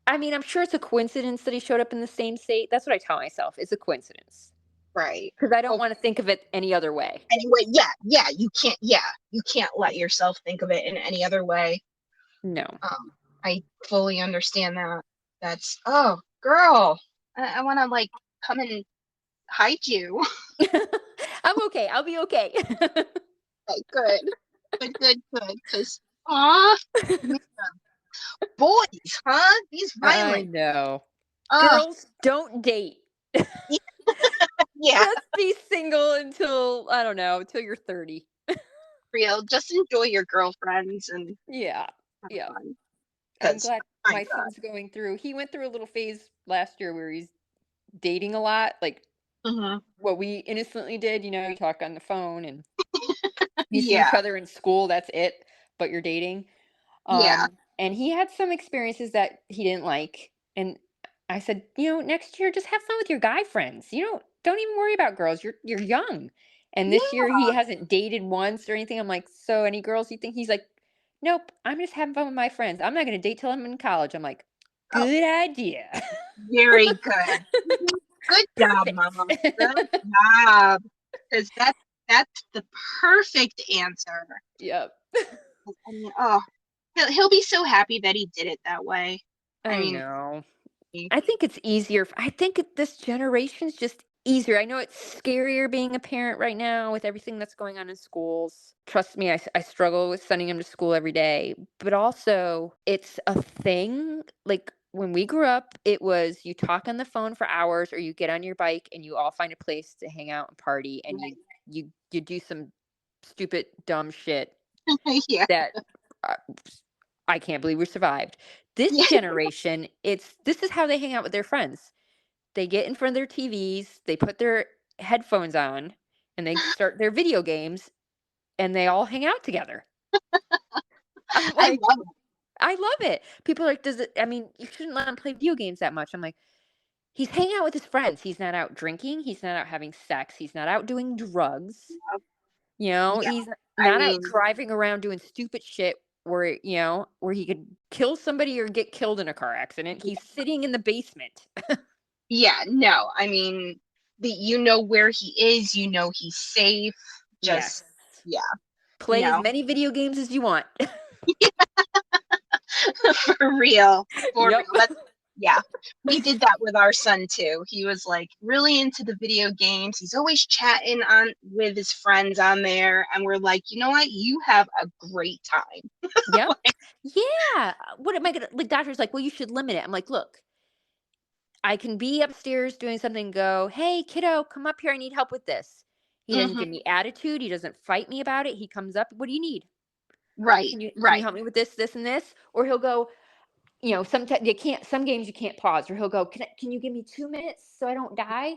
I mean, I'm sure it's a coincidence that he showed up in the same state. That's what I tell myself. It's a coincidence Right. because I don't Hope want to think of it any other way. anyway, you can't let yourself think of it in any other way. No. I fully understand that. That's, oh girl. I wanna, like, come and hide you. I'm okay. I'll be okay. Okay, good. Good. Because, aw, boys, huh? He's I violent. know. Oh, Girls, don't date. yeah, Just be single until, I don't know, until you're 30. real. Just enjoy your girlfriends and Yeah. have Yeah. fun. I'm Because, glad my my God. son's going through. He went through a little phase last year where he's dating a lot, like Hmm. what we innocently did, you talk on the phone and you see Yeah, each other in school, that's it, but you're dating. yeah, And he had some experiences that he didn't like. And I said, next year just have fun with your guy friends. Don't even worry about girls. You're young. And this year yeah, he hasn't dated once or anything. I'm like, so any girls you think? He's like, nope, I'm just having fun with my friends. I'm not gonna date till I'm in college. I'm like, oh, good idea. very good. Good job, Perfect. Mama. Good job. Because that's the perfect answer. Yep. I mean, oh, he'll be so happy that he did it that way. I I mean, know. I think it's easier. I think this generation's just easier. I know it's scarier being a parent right now with everything that's going on in schools. Trust me, I struggle with sending him to school every day. But also, it's a thing. Like when we grew up, it was you talk on the phone for hours or you get on your bike and you all find a place to hang out and party and right. you do some stupid, dumb shit Yeah, that uh, I can't believe we survived. This yeah, generation, this is how they hang out with their friends. They get in front of their TVs, they put their headphones on, and they start their video games, and they all hang out together. I'm I like, love it. I love it. People are like, you shouldn't let him play video games that much. I'm like, he's hanging out with his friends. He's not out drinking. He's not out having sex. He's not out doing drugs. Yeah, He's I not out mean, driving around doing stupid shit where he could kill somebody or get killed in a car accident. He's sitting in the basement. yeah, no, I mean, you know where he is, you know he's safe. Yes. Just, yeah, Play as no, many video games as you want. for real, for Yep. real. Yeah, we did that with our son too. He was like really into the video games. He's always chatting on with his friends on there, and we're like, you know what? You have a great time. Yep. Yeah. What am I gonna like? Doctor's like, well, you should limit it. I'm like, look, I can be upstairs doing something. Go, hey, kiddo, come up here. I need help with this. He doesn't Hmm. give me attitude. He doesn't fight me about it. He comes up. What do you need? Right, Can you right, help me with this, and this? Or he'll go. Sometimes you can't. Some games you can't pause. Or he'll go. Can you give me 2 minutes so I don't die?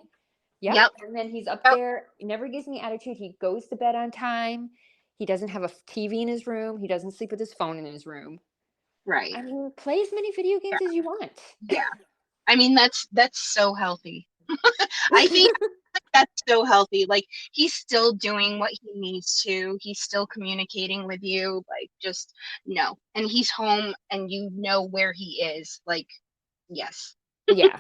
Yep. yep, And then he's up yep, there. He never gives me attitude. He goes to bed on time. He doesn't have a TV in his room. He doesn't sleep with his phone in his room. right, I mean, play as many video yeah, games as you want. yeah. I mean, that's so healthy. I think that's so healthy. Like he's still doing what he needs to. He's still communicating with you. Like just no. And he's home and you know where he is. Like, yes. Yeah.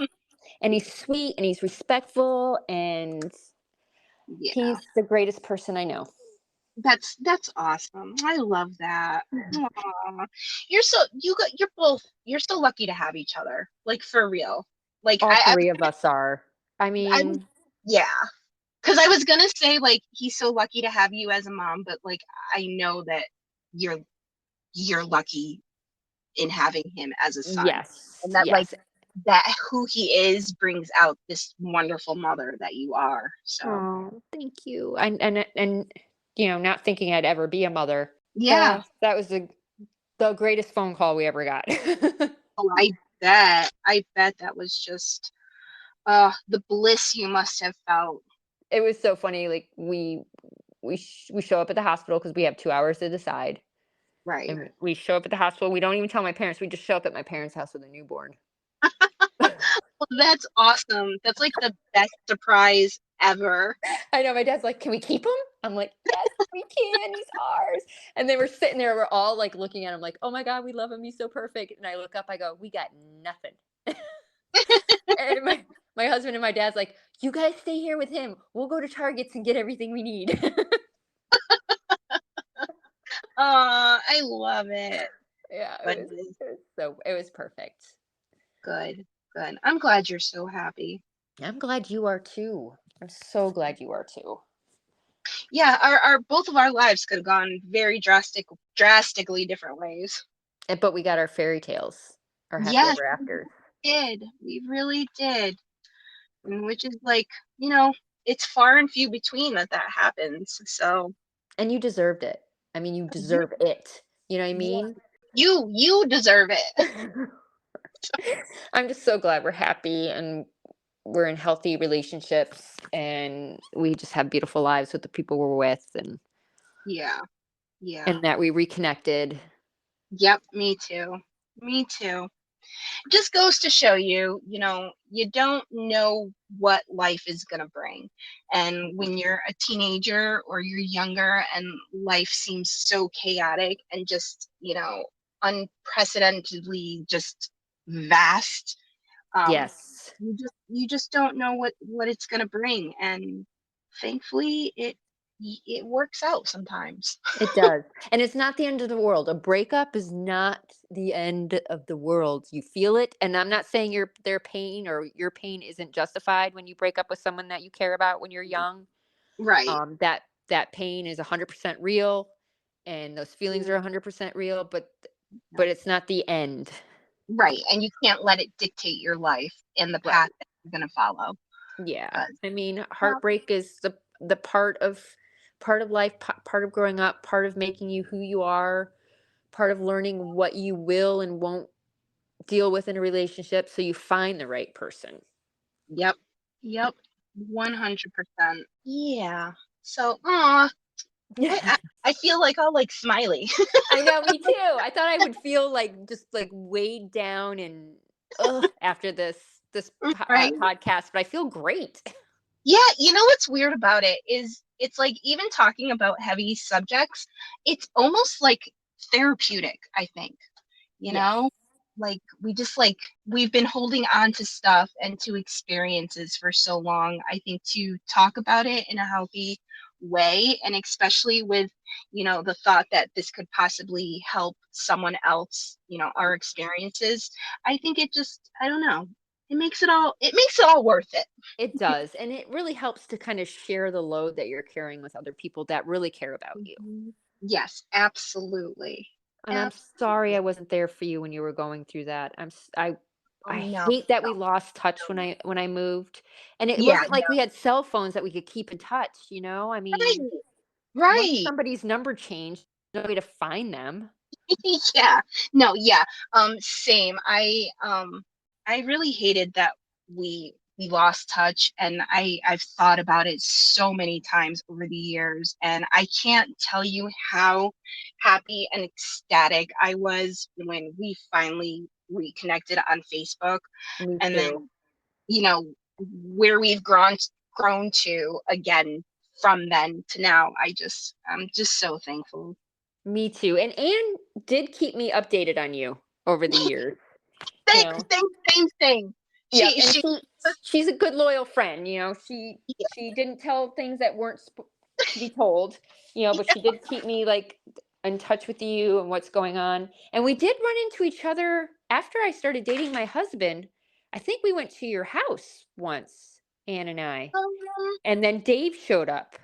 And he's sweet and he's respectful and Yeah. he's the greatest person I know. That's awesome. I love that. Aw. You're so lucky to have each other. Like for real. Like All three of us are. I I mean, yeah. Because I was gonna say like he's so lucky to have you as a mom, but like I know that you're you're lucky in having him as a son, yes. and that like Yes. that who he is brings out this wonderful mother that you are. So Oh, thank you. And not thinking I'd ever be a mother. yeah. That was the greatest phone call we ever got. Oh, I bet that was just the bliss you must have felt. It was so funny. Like we show up at the hospital because we have 2 hours to decide, Right. and we show up at the hospital. We don't even tell my parents. We just show up at my parents' house with a newborn. Well, that's awesome. That's like the best surprise ever. I know my dad's like, "Can we keep him?" I'm like, "Yes, we can. He's ours." And they were sitting there. We're all like looking at him, like, "Oh my god, we love him. He's so perfect." And I look up. I go, "We got nothing." And my husband and my dad's like, "You guys stay here with him. We'll go to Targets and get everything we need." I love it. Yeah, Goodness. it was perfect. Good. Good. I'm glad you're so happy. I'm glad you are too. I'm so glad you are too. Yeah, our both of our lives could have gone very drastically different ways. But we got our fairy tales, our happy Yes, ever afters. we really did. And which is like, it's far and few between that happens. So And you deserved it. I mean, you you, deserve it. You know what I yeah, mean? you deserve it. I'm just so glad we're happy and we're in healthy relationships and we just have beautiful lives with the people we're with Yeah, yeah. and that we reconnected. Yep, me too. Me too. Just goes to show you, you don't know what life is going to bring. And when you're a teenager or you're younger and life seems so chaotic and just, unprecedentedly just vast, Yes. you just don't know what it's going to bring. And thankfully it works out sometimes. It does. And it's not the end of the world. A breakup is not the end of the world. You feel it. And I'm not saying their pain or your pain isn't justified when you break up with someone that you care about when you're young. Right. That pain is 100% real and those feelings are 100% real, but it's not the end. Right. And you can't let it dictate your life and the Right. path that you're going to follow. Yeah. 'Cause, I mean, well, heartbreak is the part of life, part of growing up, part of making you who you are, part of learning what you will and won't deal with in a relationship so you find the right person. yep. Yep. 100%. Yeah. So, I, I, I feel like all like smiley. I know, me too. I thought I would feel like just like weighed down and after this Right. podcast, but I feel great. Yeah. What's weird about it is it's like even talking about heavy subjects, it's almost like therapeutic, I think. you Yes. know like we've been holding on to stuff and to experiences for so long. I think to talk about it in a healthy way, and especially with the thought that this could possibly help someone else, our experiences, I think it just, I don't know, it makes it all worth it. It does. And it really helps to kind of share the load that you're carrying with other people that really care about you. Mhm. Yes, absolutely. And I'm sorry Absolutely. I wasn't there for you when you were going through that. Oh I no, hate that no. we lost touch when I moved. And it Yeah, wasn't like we had cell phones that we could keep in touch, you know? I mean, right, once right. somebody's number changed, there's no way to find them. Yeah. No, yeah. Same. I really hated that we lost touch, and I've thought about it so many times over the years, and I can't tell you how happy and ecstatic I was when we finally reconnected on Facebook. Me And then, too. you know, where we've grown to again from then to now. I'm just so thankful. Me too. And Anne did keep me updated on you over the years, you Same, know. same thing. Yep, and She she's a good loyal friend, you know. She didn't tell things that weren't to be told, you know, but she did keep me like in touch with you and what's going on. And we did run into each other after I started dating my husband. I think we went to your house once, Anne and I. um, And then Dave showed up,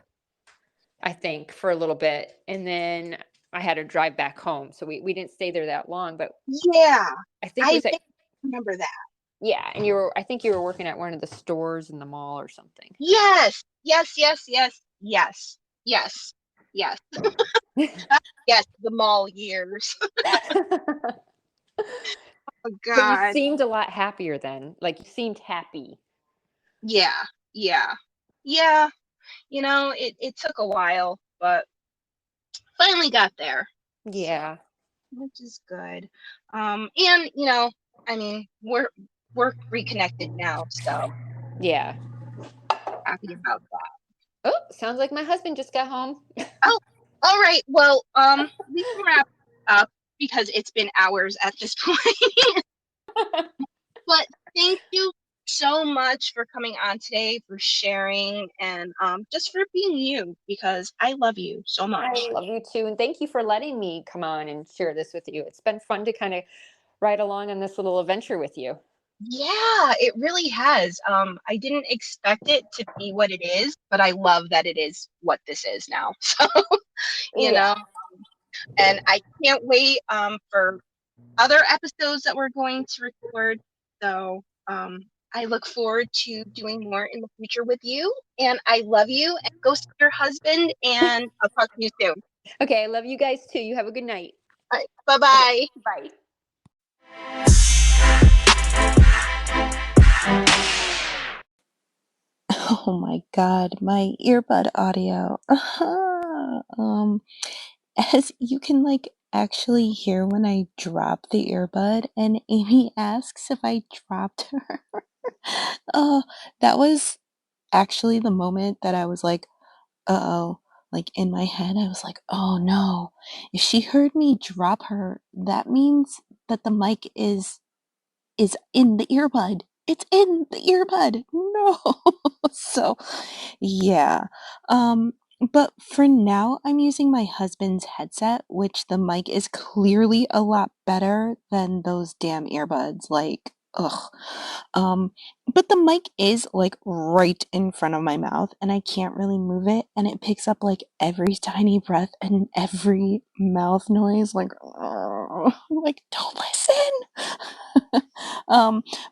I think, for a little bit. And then I had to drive back home. So we didn't stay there that long, but yeah, I think it I was like, think I remember that. yeah, and I think you were working at one of the stores in the mall or something. Yes, yes, yes, yes, yes, yes, yes, yes. The mall years. Oh But you God. seemed a lot happier then. Like you seemed happy. Yeah, yeah, yeah. It took a while, but finally got there. So, Yeah. which is good. And I mean, we're reconnected now, so Yeah. happy about that. Oh, sounds like my husband just got home. Oh, all right. Well, we can wrap up because it's been hours at this point. But thank you so much for coming on today, for sharing, and just for being you, because I love you so I much. love you too. And thank you for letting me come on and share this with you. It's been fun to kind of ride along on this little adventure with you. Yeah, it really has. I didn't expect it to be what it is, but I love that it is what this is now. So, you Yeah. know, and I can't wait for other episodes that we're going to record. So, I look forward to doing more in the future with you. And I love you. And go see your husband. And I'll talk to you soon. Okay, I love you guys too. You have a good night. All right, bye Okay, bye. bye. Oh my God, my earbud audio. um, as you can like actually hear when I drop the earbud, and Amy asks if I dropped her. Oh, that was actually the moment that I was like, uh-oh. Like in my head, I was like, oh no. If she heard me drop her, that means that the mic is in the earbud. It's in the earbud. No. So, yeah. Um but for now I'm using my husband's headset, which the mic is clearly a lot better than those damn earbuds. Like, ugh. Um but the mic is like right in front of my mouth and I can't really move it, and it picks up like every tiny breath and every mouth noise like, like don't listen.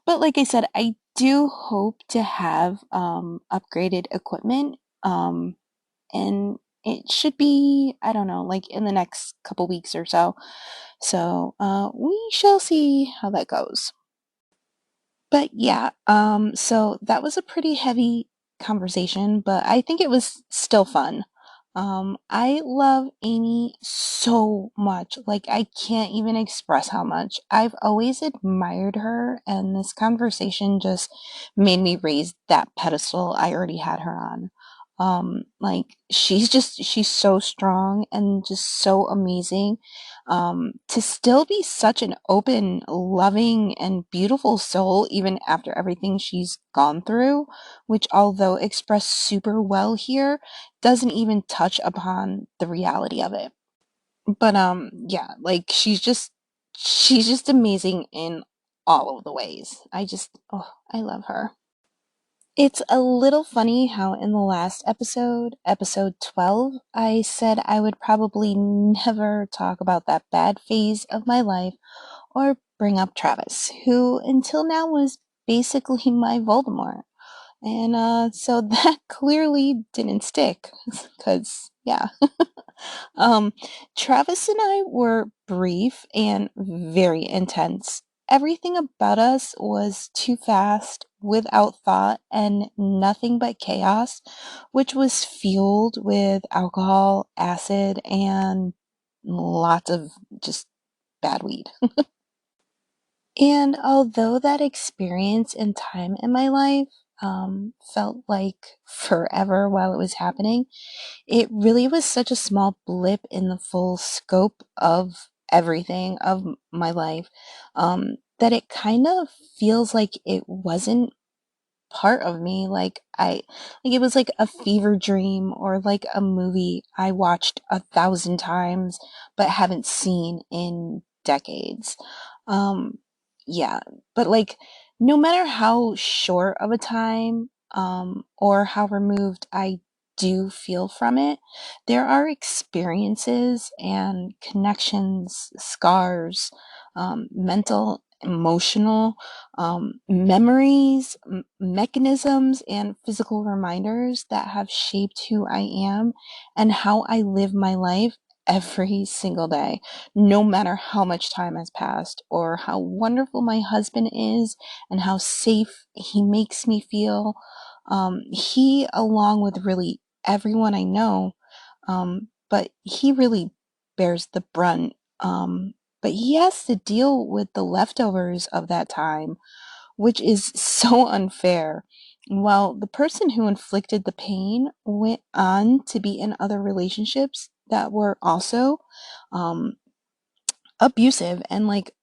But like I said, I do hope to have upgraded equipment, and it should be, I don't know, like in the next couple weeks or so. So we shall see how that goes. But yeah, so that was a pretty heavy conversation, but I think it was still fun. I love Amy so much. Like, I can't even express how much. I've always admired her, and this conversation just made me raise that pedestal I already had her on. Like, she's so strong and just so amazing, to still be such an open, loving, and beautiful soul, even after everything she's gone through, which, although expressed super well here, doesn't even touch upon the reality of it. But, yeah, like she's just amazing in all of the ways. Oh, I love her. It's a little funny how in the last episode, episode 12, I said I would probably never talk about that bad phase of my life or bring up Travis, who until now was basically my Voldemort. And so that clearly didn't stick, because, yeah. Um, Travis and I were brief and very intense. Everything about us was too fast, without thought, and nothing but chaos, which was fueled with alcohol, acid, and lots of just bad weed. And although that experience and time in my life felt like forever while it was happening, it really was such a small blip in the full scope of everything of my life, that it kind of feels like it wasn't part of me. Like it was like a fever dream or like a movie I watched 1,000 times but haven't seen in decades. Um, yeah, but like no matter how short of a time, or how removed I do feel from it, there are experiences and connections, scars, mental, emotional, memories, mechanisms, and physical reminders that have shaped who I am and how I live my life every single day, no matter how much time has passed, or how wonderful my husband is and how safe he makes me feel. He, along with really everyone I know, but he really bears the brunt. But he has to deal with the leftovers of that time, which is so unfair. While the person who inflicted the pain went on to be in other relationships that were also um, abusive and like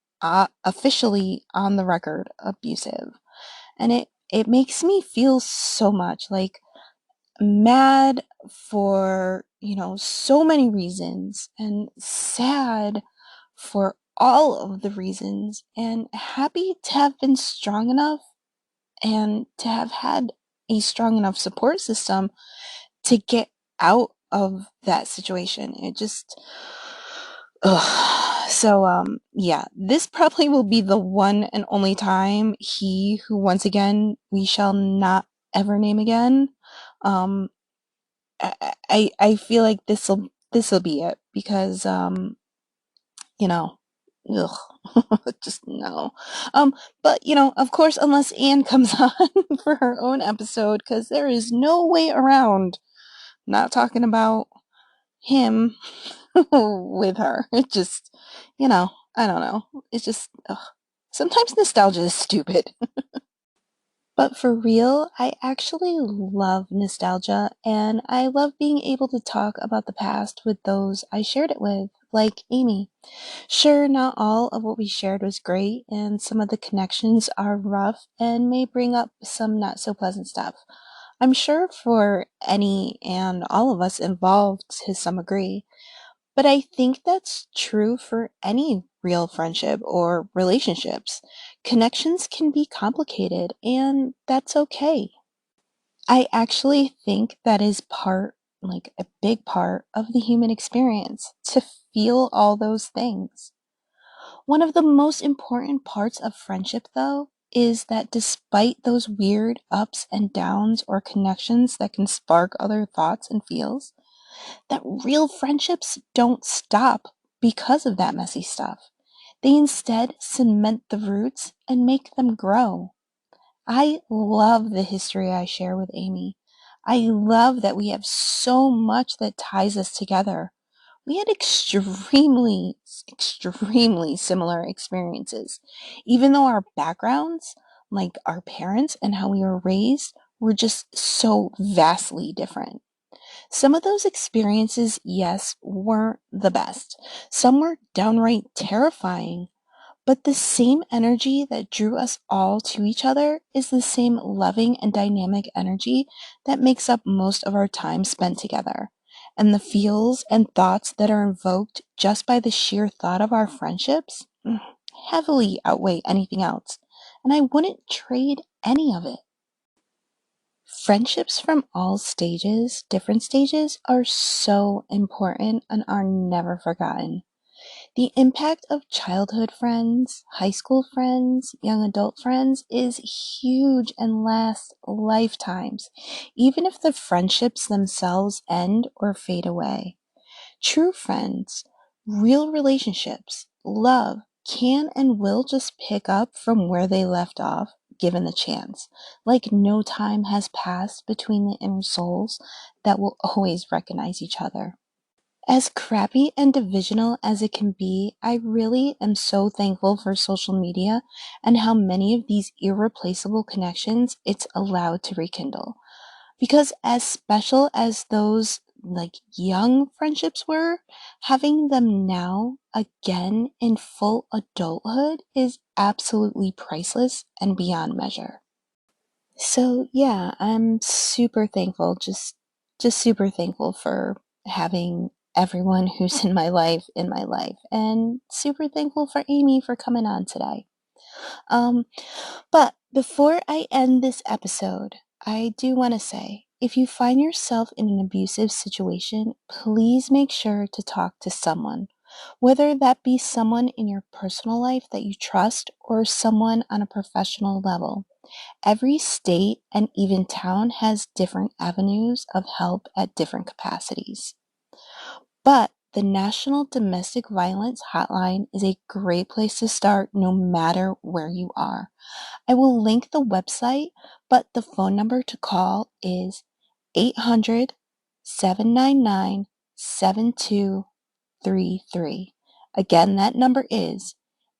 officially on the record abusive. And it makes me feel so much like mad for, so many reasons, and sad for all of the reasons and happy to have been strong enough and to have had a strong enough support system to get out of that situation. It just, ugh. So, yeah, this probably will be the one and only time he who once again we shall not ever name again. Um, I feel like this'll be it because you know, ugh, just no. But of course, unless Anne comes on for her own episode, because there is no way around not talking about him with her. It just, I don't know. It's just, ugh. Sometimes nostalgia is stupid. But for real, I actually love nostalgia, and I love being able to talk about the past with those I shared it with, like Amy. Sure, not all of what we shared was great, and some of the connections are rough and may bring up some not so pleasant stuff. I'm sure for any and all of us involved to some degree, but I think that's true for any real friendship or relationships. Connections can be complicated, and that's okay. I actually think that is like a big part of the human experience, to feel all those things. One of the most important parts of friendship, though, is that despite those weird ups and downs or connections that can spark other thoughts and feels, that real friendships don't stop because of that messy stuff. They instead cement the roots and make them grow. I love the history I share with Amy. I love that we have so much that ties us together. We had extremely, extremely similar experiences. Even though our backgrounds, like our parents and how we were raised, were just so vastly different. Some of those experiences, yes, weren't the best. Some were downright terrifying. But the same energy that drew us all to each other is the same loving and dynamic energy that makes up most of our time spent together. And the feels and thoughts that are invoked just by the sheer thought of our friendships heavily outweigh anything else. And I wouldn't trade any of it. Friendships from all stages, different stages, are so important and are never forgotten. The impact of childhood friends, high school friends, young adult friends is huge and lasts lifetimes, even if the friendships themselves end or fade away. True friends, real relationships, love can and will just pick up from where they left off, given the chance. Like no time has passed between the inner souls that will always recognize each other. As crappy and divisional as it can be, I really am so thankful for social media and how many of these irreplaceable connections it's allowed to rekindle. Because as special as those like young friendships were, having them now again in full adulthood is absolutely priceless and beyond measure. So yeah, I'm super thankful, just super thankful for having everyone who's in my life, and super thankful for Amy for coming on today. Um, but before I end this episode, I do want to say, if you find yourself in an abusive situation, please make sure to talk to someone, whether that be someone in your personal life that you trust or someone on a professional level. Every state and even town has different avenues of help at different capacities. But the National Domestic Violence Hotline is a great place to start no matter where you are. I will link the website, but the phone number to call is 800 799 7233. Again, that number is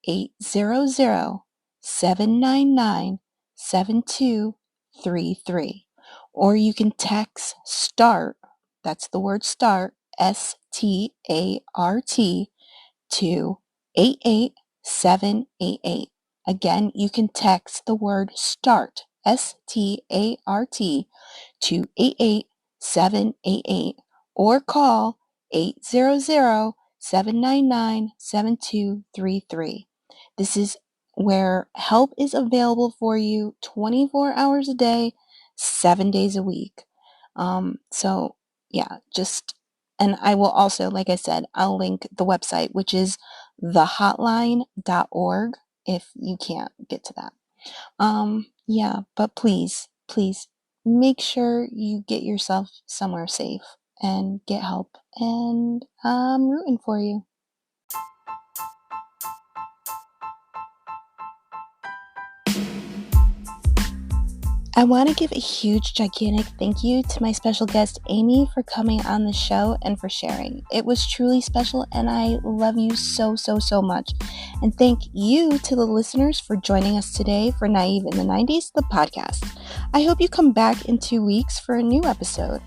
800 799 7233. Or you can text START, that's the word START, START, to 88788. Again, you can text the word START, START, to 88788, or call 800 799-7233. This is where help is available for you 24 hours a day, 7 days a week. So yeah, and I will also, like I said, I'll link the website, which is thehotline.org if you can't get to that. Yeah, but please make sure you get yourself somewhere safe and get help, and I'm rooting for you. I want to give a huge, gigantic thank you to my special guest, Amy, for coming on the show and for sharing. It was truly special, and I love you so, so, so much. And thank you to the listeners for joining us today for Naive in the 90s, the podcast. I hope you come back in 2 weeks for a new episode.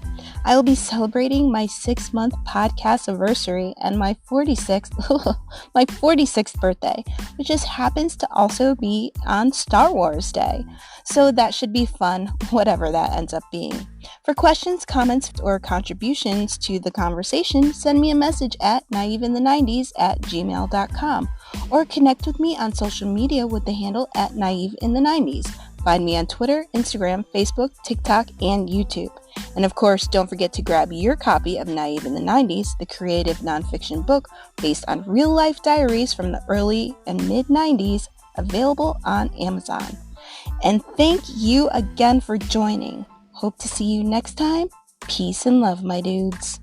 I will be celebrating my 6-month podcast anniversary and my 46th birthday, which just happens to also be on Star Wars Day. So that should be fun, whatever that ends up being. For questions, comments, or contributions to the conversation, send me a message at naiveinthe90s@gmail.com or connect with me on social media with the handle at naiveinthe90s. Find me on Twitter, Instagram, Facebook, TikTok, and YouTube. And of course, don't forget to grab your copy of Naive in the 90s, the creative nonfiction book based on real-life diaries from the early and mid-90s, available on Amazon. And thank you again for joining. Hope to see you next time. Peace and love, my dudes.